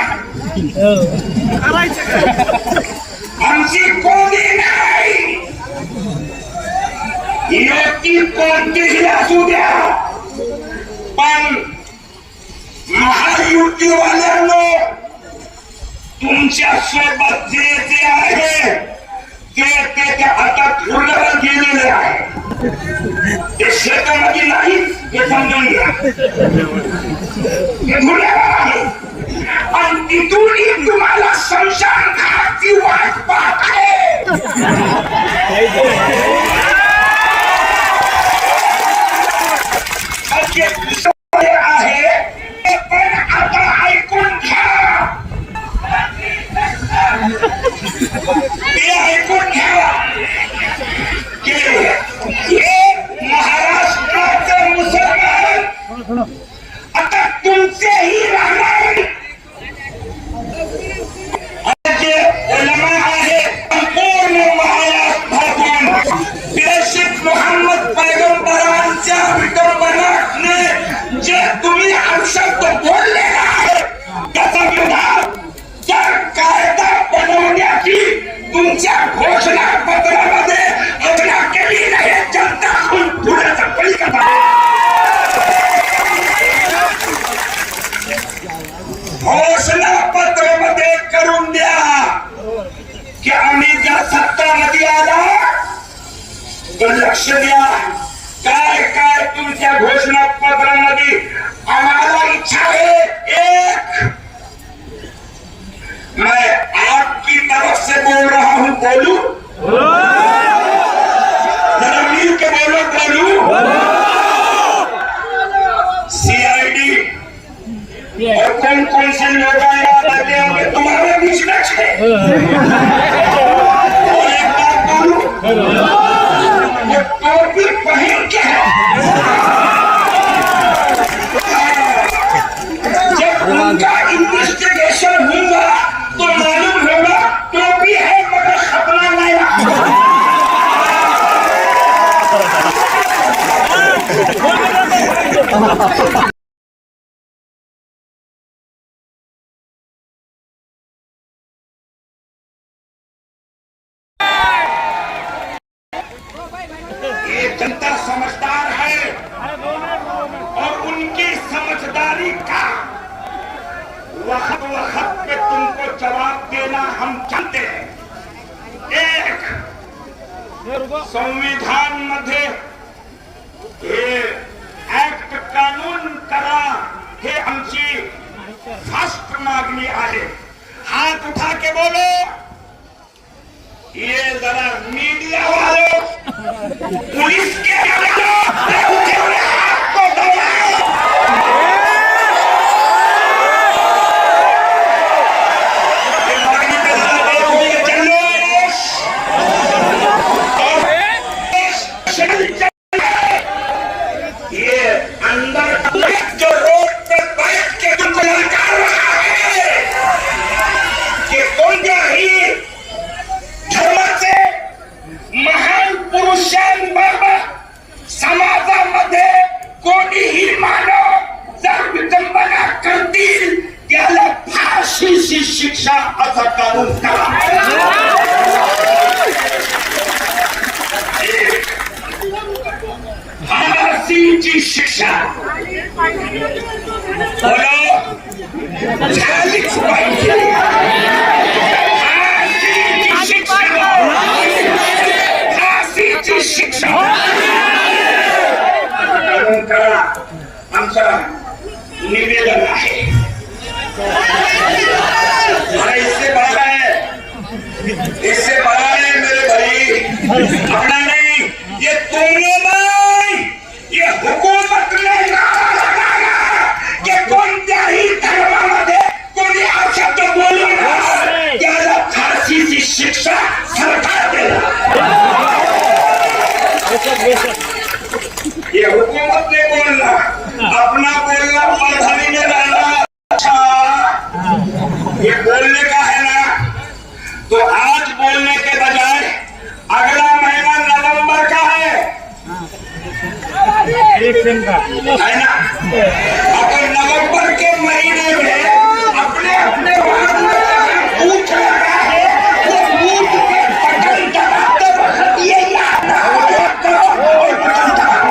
आमची कोणी नाही. युती कोणतीही असू द्या, पण महायुतीवाल्यांनो तुमच्या सोबत जे जे आहे ते त्याच्या हातात धुरल्यावर गेलेले आहे. ते शेतामध्ये नाही हे समजून घ्या. ते धुरल्यावर आहे आणि तिथूनही तुम्हाला शमशान घाटाची वाट पाहत आहे. आहे ते पण आता ऐकून घ्या. ते ऐकून घ्या की हे महाराष्ट्राचे मुसलमान आता तुमचेही राहणार. जे उलमा आहे संपूर्ण महाराष्ट्रातून प्रेषित मोहम्मद पैगंबरांच्या विडंबनाने जे तुम्ही शब्द बोललेला आहे त्याचा विरोधात जर कायदा बनवण्याची तुमच्या घोषणापत्रामध्ये योजना केली नाही, जनता खून पुण्याचा पलीकडा घोषणापत्रामध्ये करून द्या की आम्ही ज्या सत्तामध्ये आला तर लक्ष द्या काय काय तुमच्या घोषणापत्रामध्ये आम्हाला इच्छा आहे. एक, मैं आपकी तरफ से बोल रहा हूं, बोलू जरा मिल के बोलो, बोलू सीआईडी और कौन कौन से लोग आते होंगे तुम्हारे बीच में है. और एक बात बोलू, ये टोपी पहन के है. जब उनका इन्वेस्टिगेशन होगा तो मालूम होगा टोपी है मगर सपना नहीं रहा. ये जनता समझदार है और उनकी समझदारी का वक्त वक्त पे तुमको जवाब देना हम जानते हैं. एक, संविधान मध्ये हे ऍक्ट कानून करा हे आमची फास्ट मागणी आहे. हाथ उठा के बोलो. ये जरा मीडिया वालों पुलिस के उठे हुए हाथ को दबाओ. ये अंदर जो रोड पे बैठ के तुमको ललकार रहा है कि कोणत्याही धर्माचे महान पुरुषांबरोबर समाजामध्ये कोणीही मानव जर विडंबना करतील त्याला फाशीची शिक्षा असा कानून करा. फाशीची शिक्षा बोलो झालीच पाहिजे. फाशीची शिक्षा करा आमचा निवेदन आहे. इससे बड़ा है, इससे बड़ा है मेरे भाई. अपना नहीं, ये तुमने नहीं, ये हुकूमत ने नारा लगाया कि कोई है ना। अपन नवंबर के महीने में अपने अपने वाहन में बूथ लगा है, वो बूथ के बटन दबाते वक्त ये याद करो और बटन दबाओ।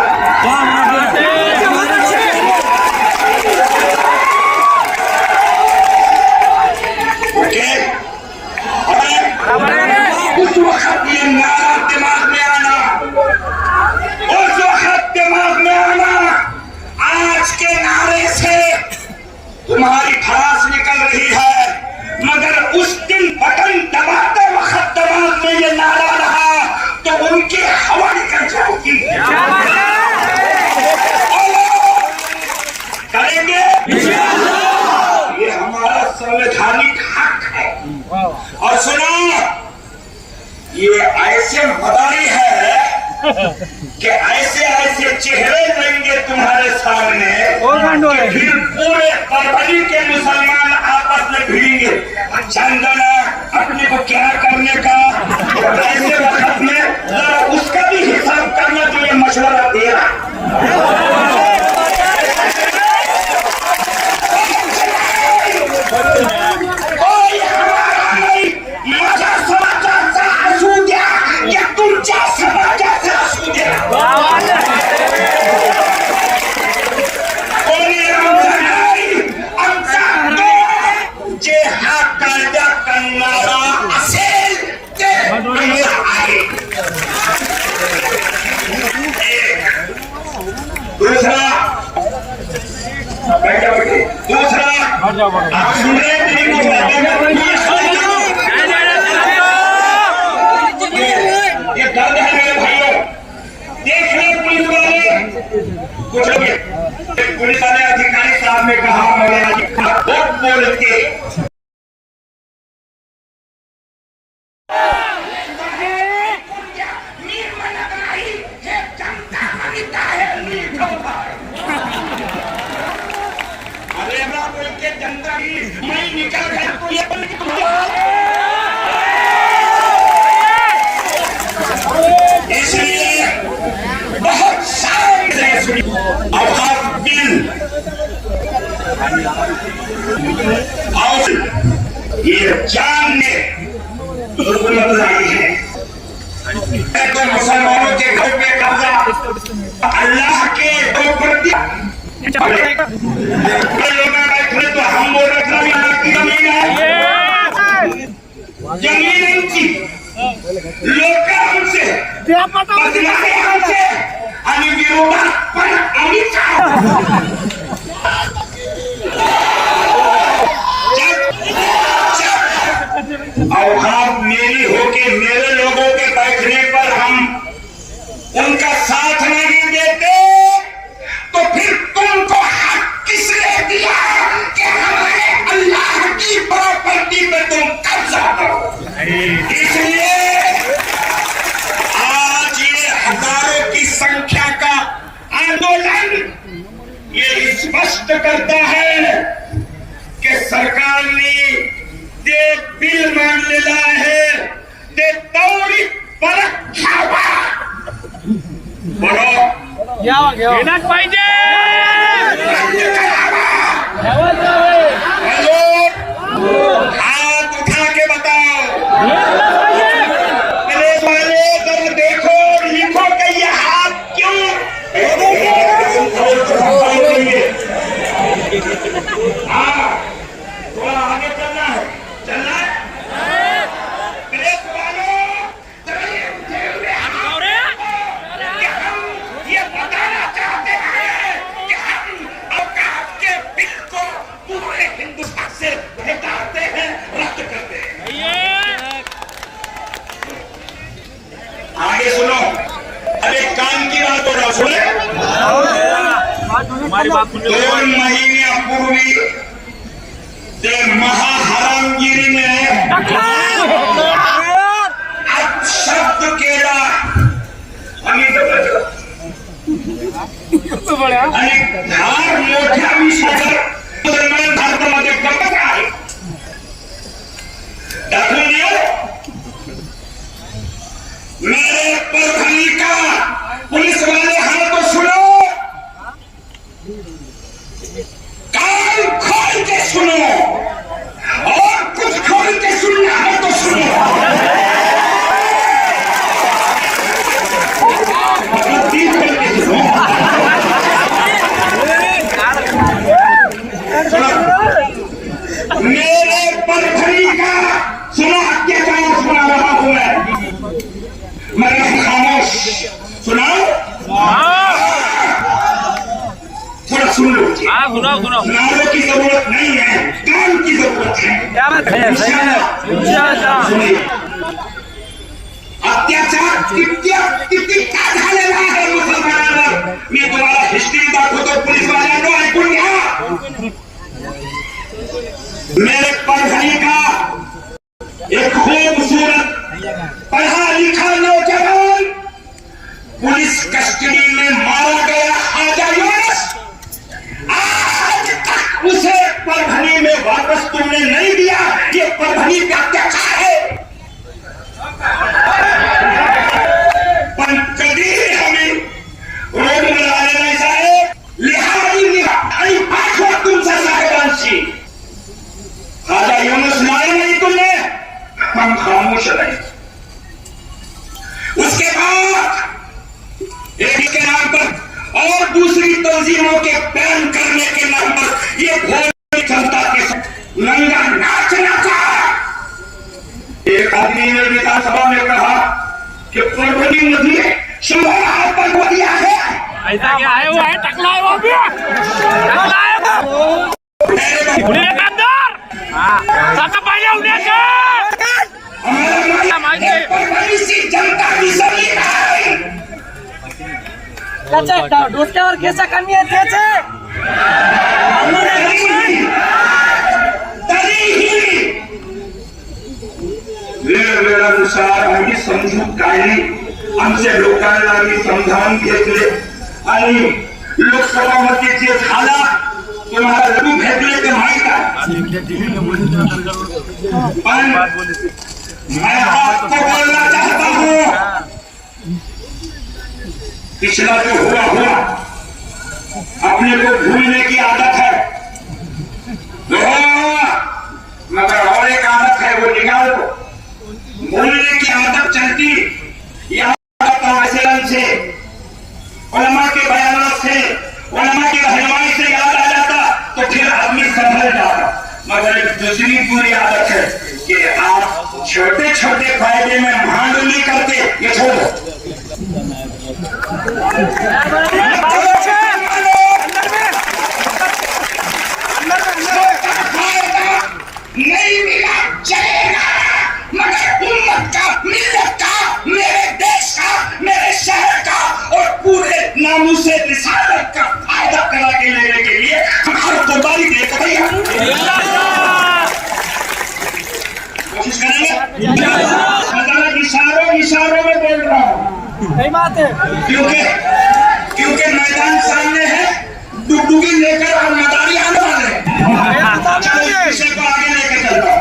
उस वक्त ये नारा दिमाग में आना, उस वक्त दिमाग में आना, आज के नारे से तुम्हारी खलास निकल रही है, मगर उस दिन बटन दबाते वक्त दिमाग में ये नारा रहा तो उनकी हवा निकल जाएगी। करेंगे, ये हमारा संवैधानिक हक है। और सुनो, ये ऐसे मदारी है कि ऐसे ऐसे चेहरे लेंगे तुम्हारे सामने कि फिर पूरे परवली के मुसलमान आपस में भिड़ेंगे। चंदना अपने को क्या करने का, ऐसे वक्त में जरा उसका भी हिसाब करना जो ये मशवरा दे रहा। दूसरा आप सुन रहे हैं ये दर्द है मेरे भाइयों। देख रहे पुलिस वाले, कुछ लोग पुलिस वाले अधिकारी साहब ने कहा वोट बोल के मैं निकल गया तो ये इसलिए बहुत शांत से अब बिल और ये जानने है तो मुसलमानों के घर पे कब्जा अल्लाह के प्रति लोग बैठे तो हम बोल रहे की जमीन है, जमीन उनकी, लोक हमसे बदलावे हमसे आणि विरोधात पण आम्हीच औकात मेरी होके मेरे लोगों के बैठने पर हम उनका साथ नहीं देते तो फिर तुमको हक किसने दिया कि हमारे अल्लाह की प्रॉपर्टी पे तुम कब्जा करो। इसलिए आज ये हजारों की संख्या का आंदोलन ये स्पष्ट करता है कि सरकार ने ते बिल मांडलेला आहे ते त्वरित परत घ्यावा। घेण्यात पाहिजे, हाथ उठा के बताओ पुलिस वाले, तुम देखो लिखो कि ये हाथ क्यों थोड़ा आगे चलना है, चलना है पुलिस वालों, ये बताना चाहते हैं कि हम औकात के बिल को पूरे हिंदुस्तान से हटाते हैं, रद्द करते हैं। आगे सुनो, अरे काम की बात हो रहा, सुने 2 महिन्यापूर्वी ते महाहरामगिरीने शब्द केला आणि फार मोठ्या विषयावर मुसलमान भारतामध्ये गप्प आहे दाखवून दियो। मेरे परभणी का पुलिस वाले हाल तो सुनो, नारों की जरूरत नहीं है, काम की जरूरत है। अत्याचार किती का झालेला आहे मुसलमानांवर। मी तुम्हाला हिस्ट्री दाखवतो, पुलिसवाल्यांनो ऐकून घ्या। मेरे परभणी का एक खूबसूरत पढ़ा लिखा नौजवान पुलिस कस्टडी में मारा गया, ख्वाजा यूनुस। आज तक उसे परभणी में वापस तुमने नहीं दिया। ये परभणी का अत्याचार है। पण कधी आम्ही रोड मिळाले नाही साहेब। लिहावी निघा आणि पाठवा तुमच्या साहेबांशी। ख्वाजा यूनुस मारे नहीं तुमने, हम खामोश रहे। उसके बाद एक के नाम पर और दूसरी तंजीमों के बैन करने के नाम पर ये भोली जनता के साथ नंगा नाच नाचा। एक आदमी ने विधानसभा में कहा कि परभणी मध्ये 100 आतंकवादी आहे। ऐसा क्या है? वो है टकला है, वो भी टकला है उन्हें अंदर साका पाया उन्हें हमारे परभणी से जनता विसरली नाही। डोक्यावर केसा कमी आहेत त्याचे तरीही वेळेनुसार आम्ही समजून काढली, आमच्या लोकांना आम्ही समजावून घेतले आणि लोकसभामध्ये जे झाला तुम्हाला लघु भेटले ते माहित आहे। पण मैं आपको बोलना चाहता हूँ, पिछला जो हुआ अपने को भूलने की आदत है, मगर और एक आदत है वो निकाल दो। भूलने की आदत चलती यहाँ से, उलमा के बयानों से, उलमा की रहनुमाई से याद आ जाता तो फिर आदमी संभल जाता। मगर एक दूसरी बुरी आदत है कि आप छोटे छोटे फायदे में धांधली करते, ये छोड़ो। नहीं मिला चलेगा, मगर उम्मत का, मिल्लत का, मेरे देश का, मेरे शहर का और पूरे नामूसे रिसालत का फायदा करा के लेने के लिए हमारी कुर्बानी देकर कोशिश करेंगे। इशारों में बोल रहा हूँ, सही बात है। क्योंकि मैदान सामने है, डुगडुगी लेकर और मैदानी आने वाले हैं। चलो इस विषय को आगे लेकर चलता हूं।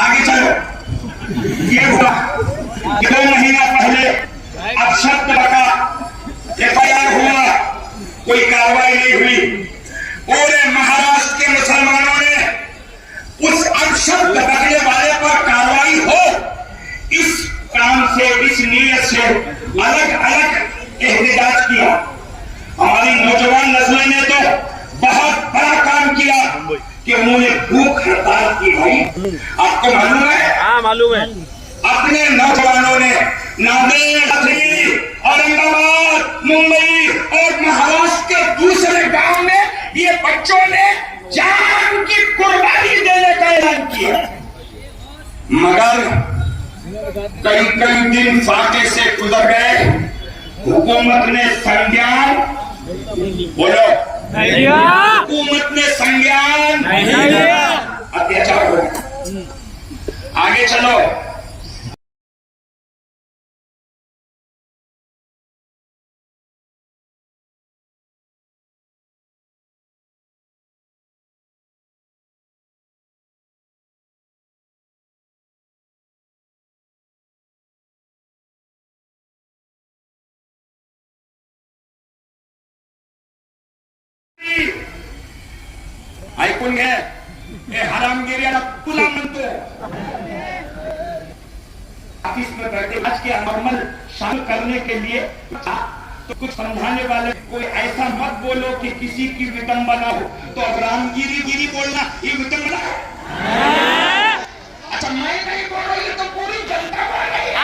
आगे चलो। ये हुआ 2 महीना पहले अपशब्द बका, FIR हुआ, कोई कार्रवाई नहीं हुई। पूरे महाराष्ट्र के मुसलमानों ने उस अपशब्द बकने वाले पर कार्रवाई हो, इस काम से, इस नीयत से अलग अलग एहतजाज किया। हमारी नौजवान नस्ल ने तो बहुत बड़ा काम किया कि उन्होंने भूख हड़ताल की। भाई आपको मालूम है? हाँ मालूम है। अपने नौजवानों ने नांदेड़, औरंगाबाद, मुंबई और महाराष्ट्र के दूसरे गांव में ये बच्चों ने जान की कुर्बानी देने का ऐलान किया। मगर कई दिन फाके से गुजर गए, हुकूमत ने संज्ञान, बोलो, हुकूमत ने संज्ञान अत्याचार हो। आगे चलो। ऐकून घे, हे हरामगिरीला तुला म्हणतो। ऑफिस में बैठे आज के नॉर्मल शामिल करने के लिए तो कुछ समझाने वाले, कोई ऐसा मत बोलो कि किसी की विडंबना हो। तो अब रामगिरी बोलना ये विडंबना है? अच्छा मैं नहीं बोल रही, तो पूरी जनता बोल रही है।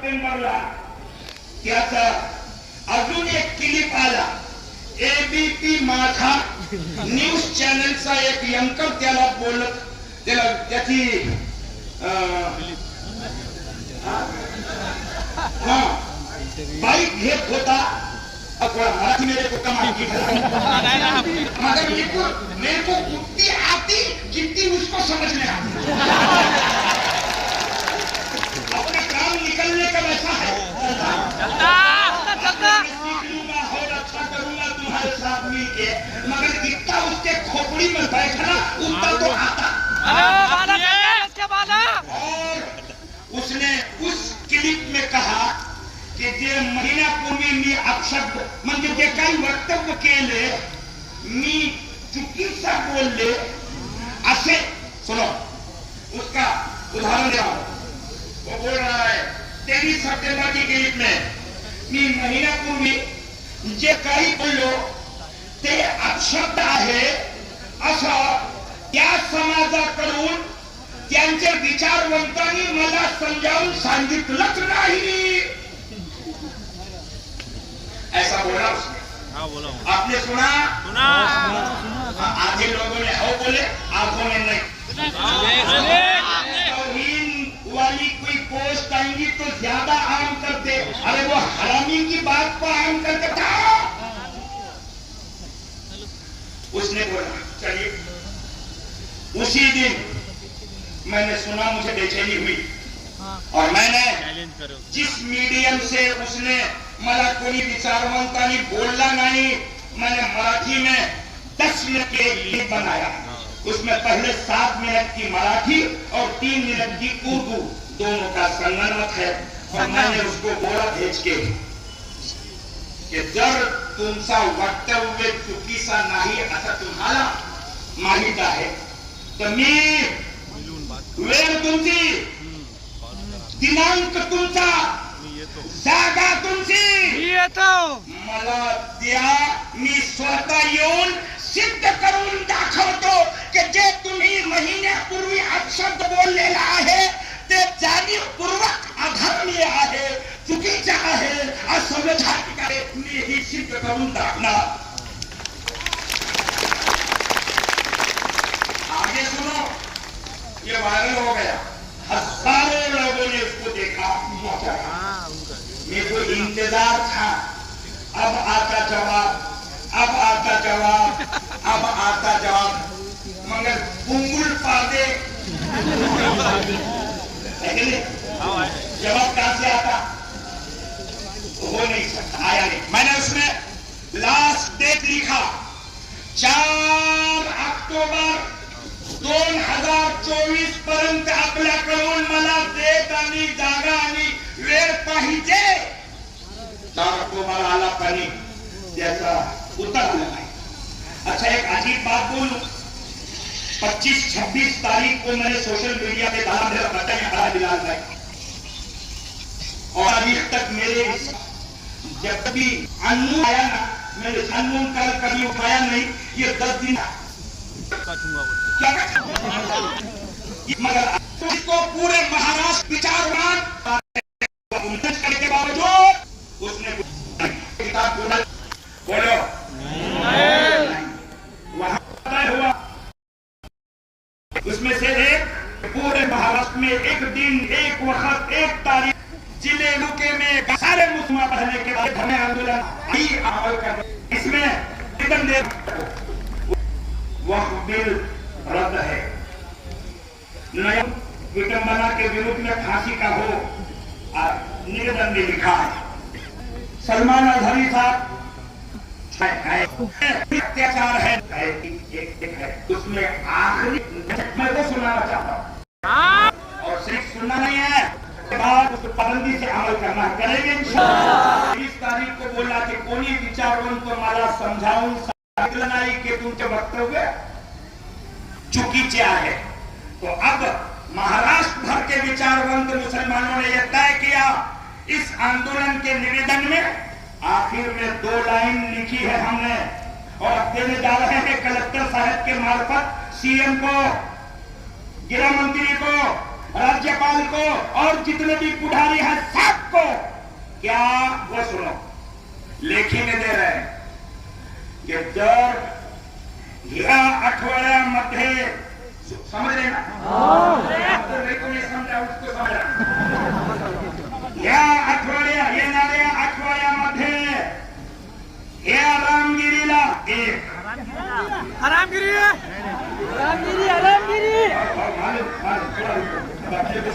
सप्टेंबरला त्याचा अजून एक क्लिप आला. एबीपी माझा न्यूज चॅनलचा एक एंकर त्याला बोलत, त्याला त्याची बाइक घेत होता. मराठी मेरे को कमाल की मगर मेरे को कुत्ती आती कितनी उसको समझ में आती. अपने काम निकलने का वैसा है. सीख लूंगा और अच्छा करूंगा तुम्हारे साथ मिलके, मगर जितना उसके खोपड़ी में बैठना उतना तो आता. और उसने उस क्लिप में कहा की जे महिन्यापूर्वी मी अपशब्द म्हणजे जे काही वक्तव्य केले मी चुकीचा बोलले असे. सुनो उसका उदाहरण दिया. वो बोल रहा है 23 सप्टेंबर की क्लिप में मी महिन्यापूर्वी जे काही बोललो ते अपशब्द आहे असं त्या समाजाकडून त्यांच्या विचारवंतांनी मला समजावून सांगितलंच नाही. ऐसा बोला उसने. हाँ बोला. आपने सुना? सुना. आधे लोगों ने हो बोले, आधों ने नहीं. तौहीन वाली कोई पोस्ट आएंगी तो ज्यादा आम करते. अरे वो हरामी की बात को आम करके था. उसने बोला चलिए. उसी दिन मैंने सुना, मुझे बेचैनी हुई और मैंने जिस मीडियम से उसने मला कोणी विचारवंतांनी बोलला नहीं, मैंने मराठी में 10 मिनट के क्लिप बनाया. उसमें पहले 7 मिनट की मराठी और 3 मिनट की उर्दू दोनों का संगनमत है. और मैंने उसको बोला भेज के कि जर तुमचा वक्तव्य चुकीचा नाही असं तुम्हाला माहित आहे तर मी वेळ तुमची, दिनांक तुमचा, जागा तुमची मला द्या. मी स्वतः येऊन सिद्ध करून दाखवतो की जे तुम्ही महिन्यापूर्वी अपशब्द बोललेला आहे ते जाणीवपूर्वक अधर्मीय आहे, चुकीचे आहे, असंवैधानिक आहे. मी ही सिद्ध करून दाखवणार. आगे सुनो. ये वायरल हो गया. हजारों लोगों ने उसको देखा. मेरे को इंतजार था. अब आता जवाब, अब आता जवाब, अब आता जवाब. मगर कुंगुल पादे जवाब कहां से आता? हो नहीं सकता, आया नहीं. मैंने उसमें लास्ट डेट लिखा 4 ऑक्टोबर 2024 पर्यंत आपल्याकडून मला डेट आणि जागा आणि वेळ पाहिजे. 4 ऑक्टोबर आला पाणी त्याचा उत्तर आला नाही. अच्छा एक अजीब बात बोलूं. 25-26 तारीख को मैंने सोशल मीडिया पे डाला, मेरा पता नहीं हरा बिलाल भाई, और अभी तक मेरे जब भी अनमोल आया ना, मैंने अनमोल का कभी उठाया नहीं. ये 10 दिन क्या मगर इसको पूरे महाराष्ट्र विचारवान करने के बावजूद उसने किताब बोलो वहां हुआ. उसमें से एक पूरे महाराष्ट्र में एक दिन, एक वक्त, एक तारीख जिले रुके में सारे मुसलमान पहले के बाद हमें आंदोलन ही अमल कर. इसमें वह बिल रद्द है. नया विडंबना के विरुद्ध में फांसी का हो निवेदन में लिखा है. सलमान अजहरी साहब अत्याचार है, उसमें आखिरी मैं वो सुनाना चाहता हूँ और सिर्फ सुनना नहीं है, बाद उस पाबंदी से अमल करना करेंगे इंशाअल्लाह. 20 तारीख को बोला की कोणी विचारवंत मला समजावून सांगितलं नाही की तुमचे वक्तव्य चुकीचे आहे. तो अब महाराष्ट्र भर के विचारवंत मुसलमानों ने यह तय किया इस आंदोलन के निवेदन में आखिर में 2 लाइन लिखी है हमने और अब देने जा रहे हैं कलेक्टर साहब के मार्फत सीएम को, गृह मंत्री को, राज्यपाल को और जितने भी पुढारी हैं सबको, क्या वो सुनो, लेखी में दे रहे हैं कि दर या आठवड्यामध्ये, समझ रहे ना? कोणी समजा उसको समजा, या आठवड्या येणाऱ्या आठवड्यामध्ये या रामगिरीला एक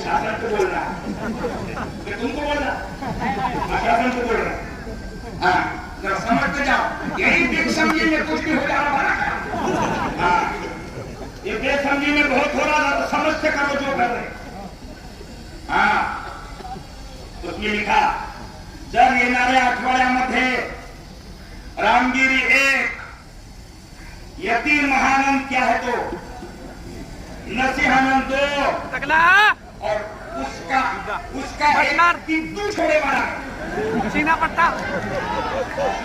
शासन को बोल रहा है, तुमको बोल रहा, शासन को बोल रहा है। हाँ, जरा समझ के जाओ, यही बेसमझी में कुछ भी हो जा रहा है। हाँ, ये बेसमझी में बहुत हो रहा था, तो समझ से करो जो कर रहे। हाँ, उसमें लिखा जर येणाऱ्या आठवड्यामध्ये रामगिरी एक, यतीम महानंद क्या है तो नरसिंहानंद दो, और उसका एक पिंटू छोड़े वाला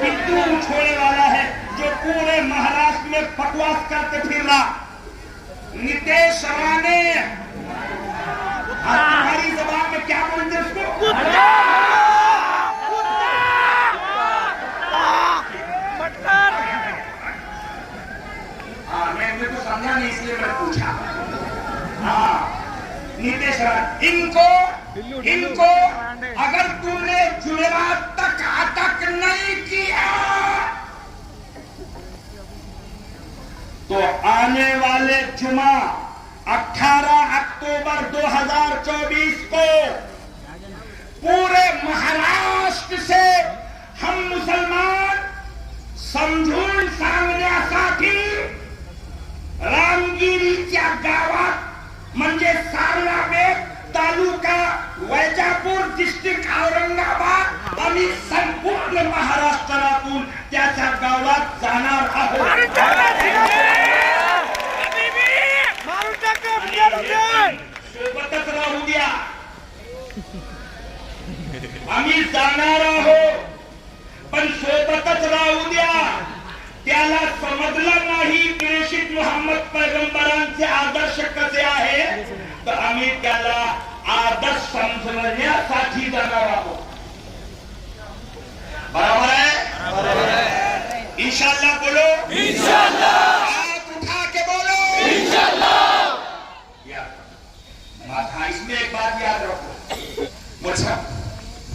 पिंटू छोड़े वाला है जो पूरे महाराष्ट्र में बकवास करके फिर रहा, नितेश राणे। हमारी जबान में क्या बोलते उसको? मैं तो समझा नहीं, इसलिए मैं पूछा। हाँ, नीतीश राणे, इनको अगर तुमने जुमेरात तक अटक नहीं किया तो आने वाले जुमा 18 अक्टूबर 2024 को पूरे महाराष्ट्र से हम मुसलमान समजून सांगण्यासाठी रामगिरीच्या गावात म्हणजे सारनाबेट तालुका वैजापूर डिस्ट्रिक्ट औरंगाबाद आम्ही संपूर्ण महाराष्ट्रातून त्याच्या गावात जाणार आहोत। सोबतच राहू द्या, आम्ही जाणार आहोत, पण सोबतच राहू द्या। त्याला समजलं नाही प्रेषित मोहम्मद पैगंबरांचे आदर्श कसे आहे, तर आम्ही त्याला आदर्श समजण्यासाठी जाणार आहोत। बरोबर है? इंशाअल्लाह बोलो, इंशाअल्लाह। हाथ उठा के बोलो, इंशाअल्लाह। हाँ, इसमें एक बात याद रखो, मुझे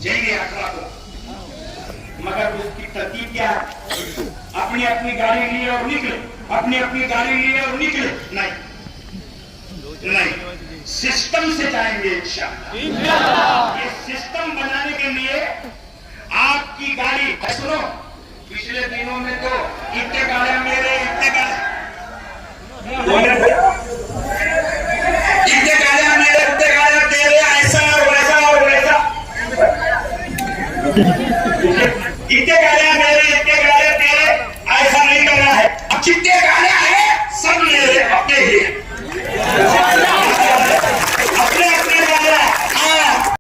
जाएंगे 18 को, मगर उसकी तरतीब क्या है? अपनी अपनी गाड़ी लिए और निकले, अपनी अपनी गाड़ी लिए और निकले नहीं, सिस्टम से जाएंगे इंशाअल्लाह। ये सिस्टम बनाने के लिए आपकी गाड़ी, सुनो, पिछले दिनों में तो इतने गाड़ियां मेरे, इतने गाड़ियां मेरे, इतने गाड़ियां तेरे, ऐसा और वैसा और वैसा, इतने गाड़ियां मेरे, इतने गाड़ियां तेरे, ऐसा नहीं करना है। अब जितने गाड़ियां हैं सब मेरे अपने ही, अपने अपने गाड़ियां। हाँ,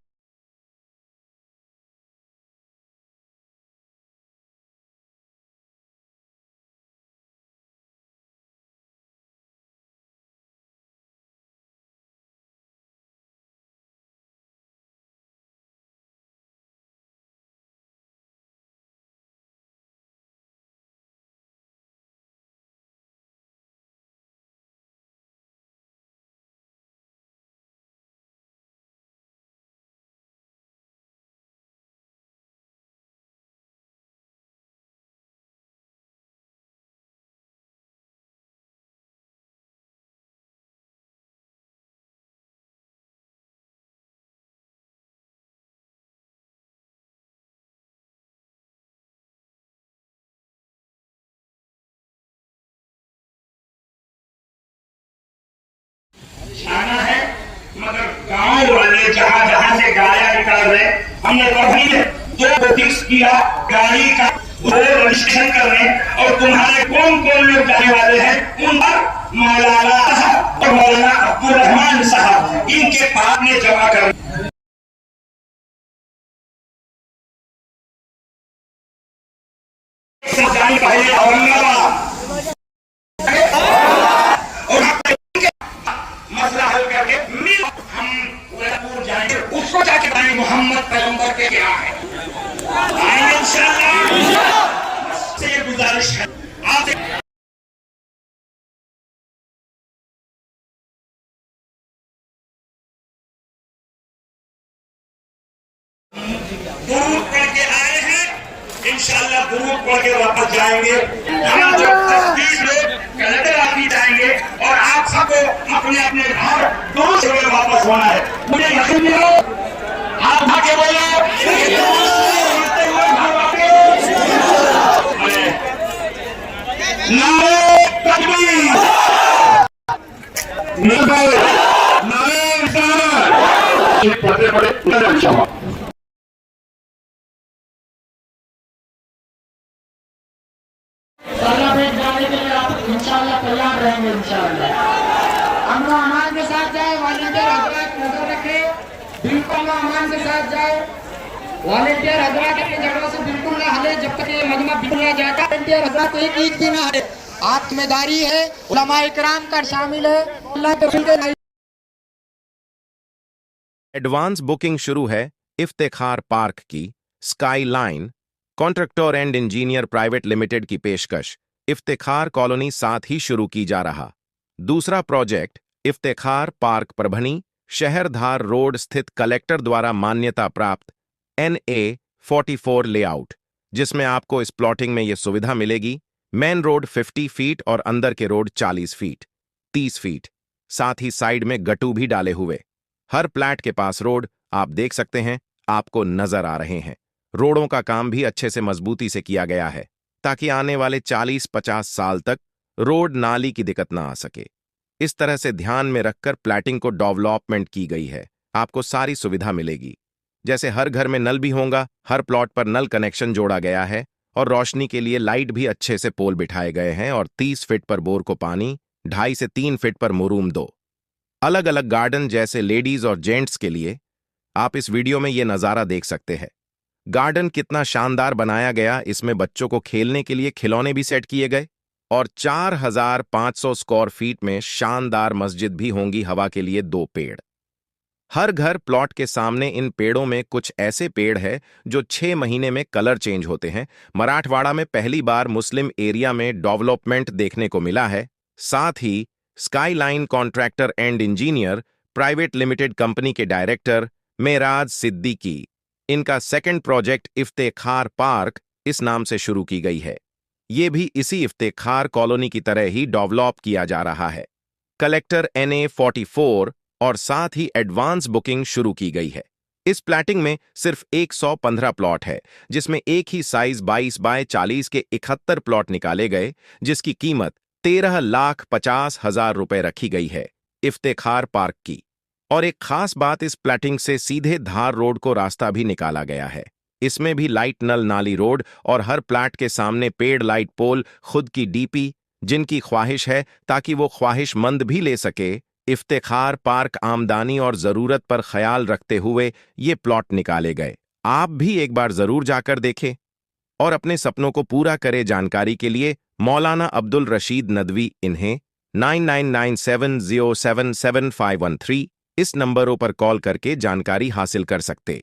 जाना है, मगर गांव वाले जहां जहां से गाड़ियां निकाल रहे, हमने कभी दो फिक्स किया गाड़ी का रजिस्ट्रेशन करने, और तुम्हारे कौन कौन लोग जाने वाले हैं उन पर मौलाना साहब और मौलाना अब्दुल रहमान साहब इनके पास में जमा कर पहले औरंगाबाद मसला हल करके हम बताएं मोहम्मद पैगंबर के क्या है। आइए इंशाअल्लाह। से ये गुजारिश है आप दुरूद पढ़ के आए हैं, इंशाअल्लाह दुरूद पढ़ के वापस जाएंगे। हम जो 20 लोग कलेक्टर आदमी जाएंगे और आप सबको अपने अपने घर दुरूद से वापस होना है। मुझे यकीन नहीं हो, आप भागे बोलो नारे तकबीर, नारे रिसालत। ये पढ़ते पढ़े अच्छा हुआ। जाने के लिए आप इंशाअल्लाह तैयार रहेंगे। इंशाअल्लाह हम अमान के साथ जाए, वॉलंटियर हजरात नजर रखे, बिल्कुल अमान के साथ जाए। वॉलंटियर हजरात अपनी जगह से बिल्कुल ना हले जब तक ये मजमा बिल्कुल ना जाता। वॉलंटियर हजरात एक ईद भी ना है, आप जिम्मेदारी है, उलमा इकराम का शामिल है। अल्लाह के एडवांस बुकिंग शुरू है इफ्तिखार पार्क की। Sky line contractor and engineer private limited की पेशकश इफ्तिखार कॉलोनी साथ ही शुरू की जा रहा। दूसरा प्रोजेक्ट इफ्तिखार पार्क परभनी शहरधार रोड स्थित कलेक्टर द्वारा मान्यता प्राप्त NA 44 लेआउट, जिसमें आपको इस प्लॉटिंग में यह सुविधा मिलेगी। मेन रोड 50 फीट और अंदर के रोड 40 फीट 30 फीट, साथ ही साइड में गट्टू भी डाले हुए। हर प्लैट के पास रोड आप देख सकते हैं, आपको नजर आ रहे हैं। रोडों का काम भी अच्छे से मजबूती से किया गया है ताकि आने वाले 40-50 साल तक रोड नाली की दिक्कत ना आ सके। इस तरह से ध्यान में रखकर प्लैटिंग को डेवलपमेंट की गई है। आपको सारी सुविधा मिलेगी, जैसे हर घर में नल भी होगा, हर प्लॉट पर नल कनेक्शन जोड़ा गया है और रोशनी के लिए लाइट भी अच्छे से पोल बिठाए गए हैं और 30 फीट पर बोर को पानी, 2.5 से 3 फीट पर मुरूम 2। अलग अलग गार्डन जैसे लेडीज और जेंट्स के लिए आप इस वीडियो में ये नज़ारा देख सकते हैं। गार्डन कितना शानदार बनाया गया, इसमें बच्चों को खेलने के लिए खिलौने भी सेट किए गए और 4500 स्क्वायर फीट में शानदार मस्जिद भी होंगी। हवा के लिए 2 पेड़। हर घर प्लॉट के सामने इन पेड़ों में कुछ ऐसे पेड़ है जो 6 महीने में कलर चेंज होते हैं। मराठवाड़ा में पहली बार मुस्लिम एरिया में डेवलपमेंट देखने को मिला है। साथ ही skyline contractor and engineer private limited company के डायरेक्टर मेराज सिद्दीकी, इनका सेकंड प्रोजेक्ट इफ्तिखार पार्क इस नाम से शुरू की गई है। ये भी इसी इफ्तिखार कॉलोनी की तरह ही डेवलप किया जा रहा है। कलेक्टर NA 44 और साथ ही एडवांस बुकिंग शुरू की गई है। इस प्लैटिंग में सिर्फ 115 प्लॉट है, जिसमें एक ही साइज 22 बाय 40 के 71 प्लॉट निकाले गए, जिसकी कीमत 13,50,000 रुपए रखी गई है इफ्तिखार पार्क की। और एक खास बात, इस प्लैटिंग से सीधे धार रोड को रास्ता भी निकाला गया है। इसमें भी लाइट नल नाली रोड और हर प्लैट के सामने पेड़ लाइट पोल, खुद की DP, जिनकी ख्वाहिश है ताकि वो ख्वाहिशमंद भी ले सके। इफ्तिखार पार्क आमदनी और जरूरत पर ख्याल रखते हुए ये प्लॉट निकाले गए। आप भी एक बार जरूर जाकर देखें और अपने सपनों को पूरा करें। जानकारी के लिए मौलाना अब्दुल रशीद नदवी, इन्हें 9997077513 इस नंबरों पर कॉल करके जानकारी हासिल कर सकते।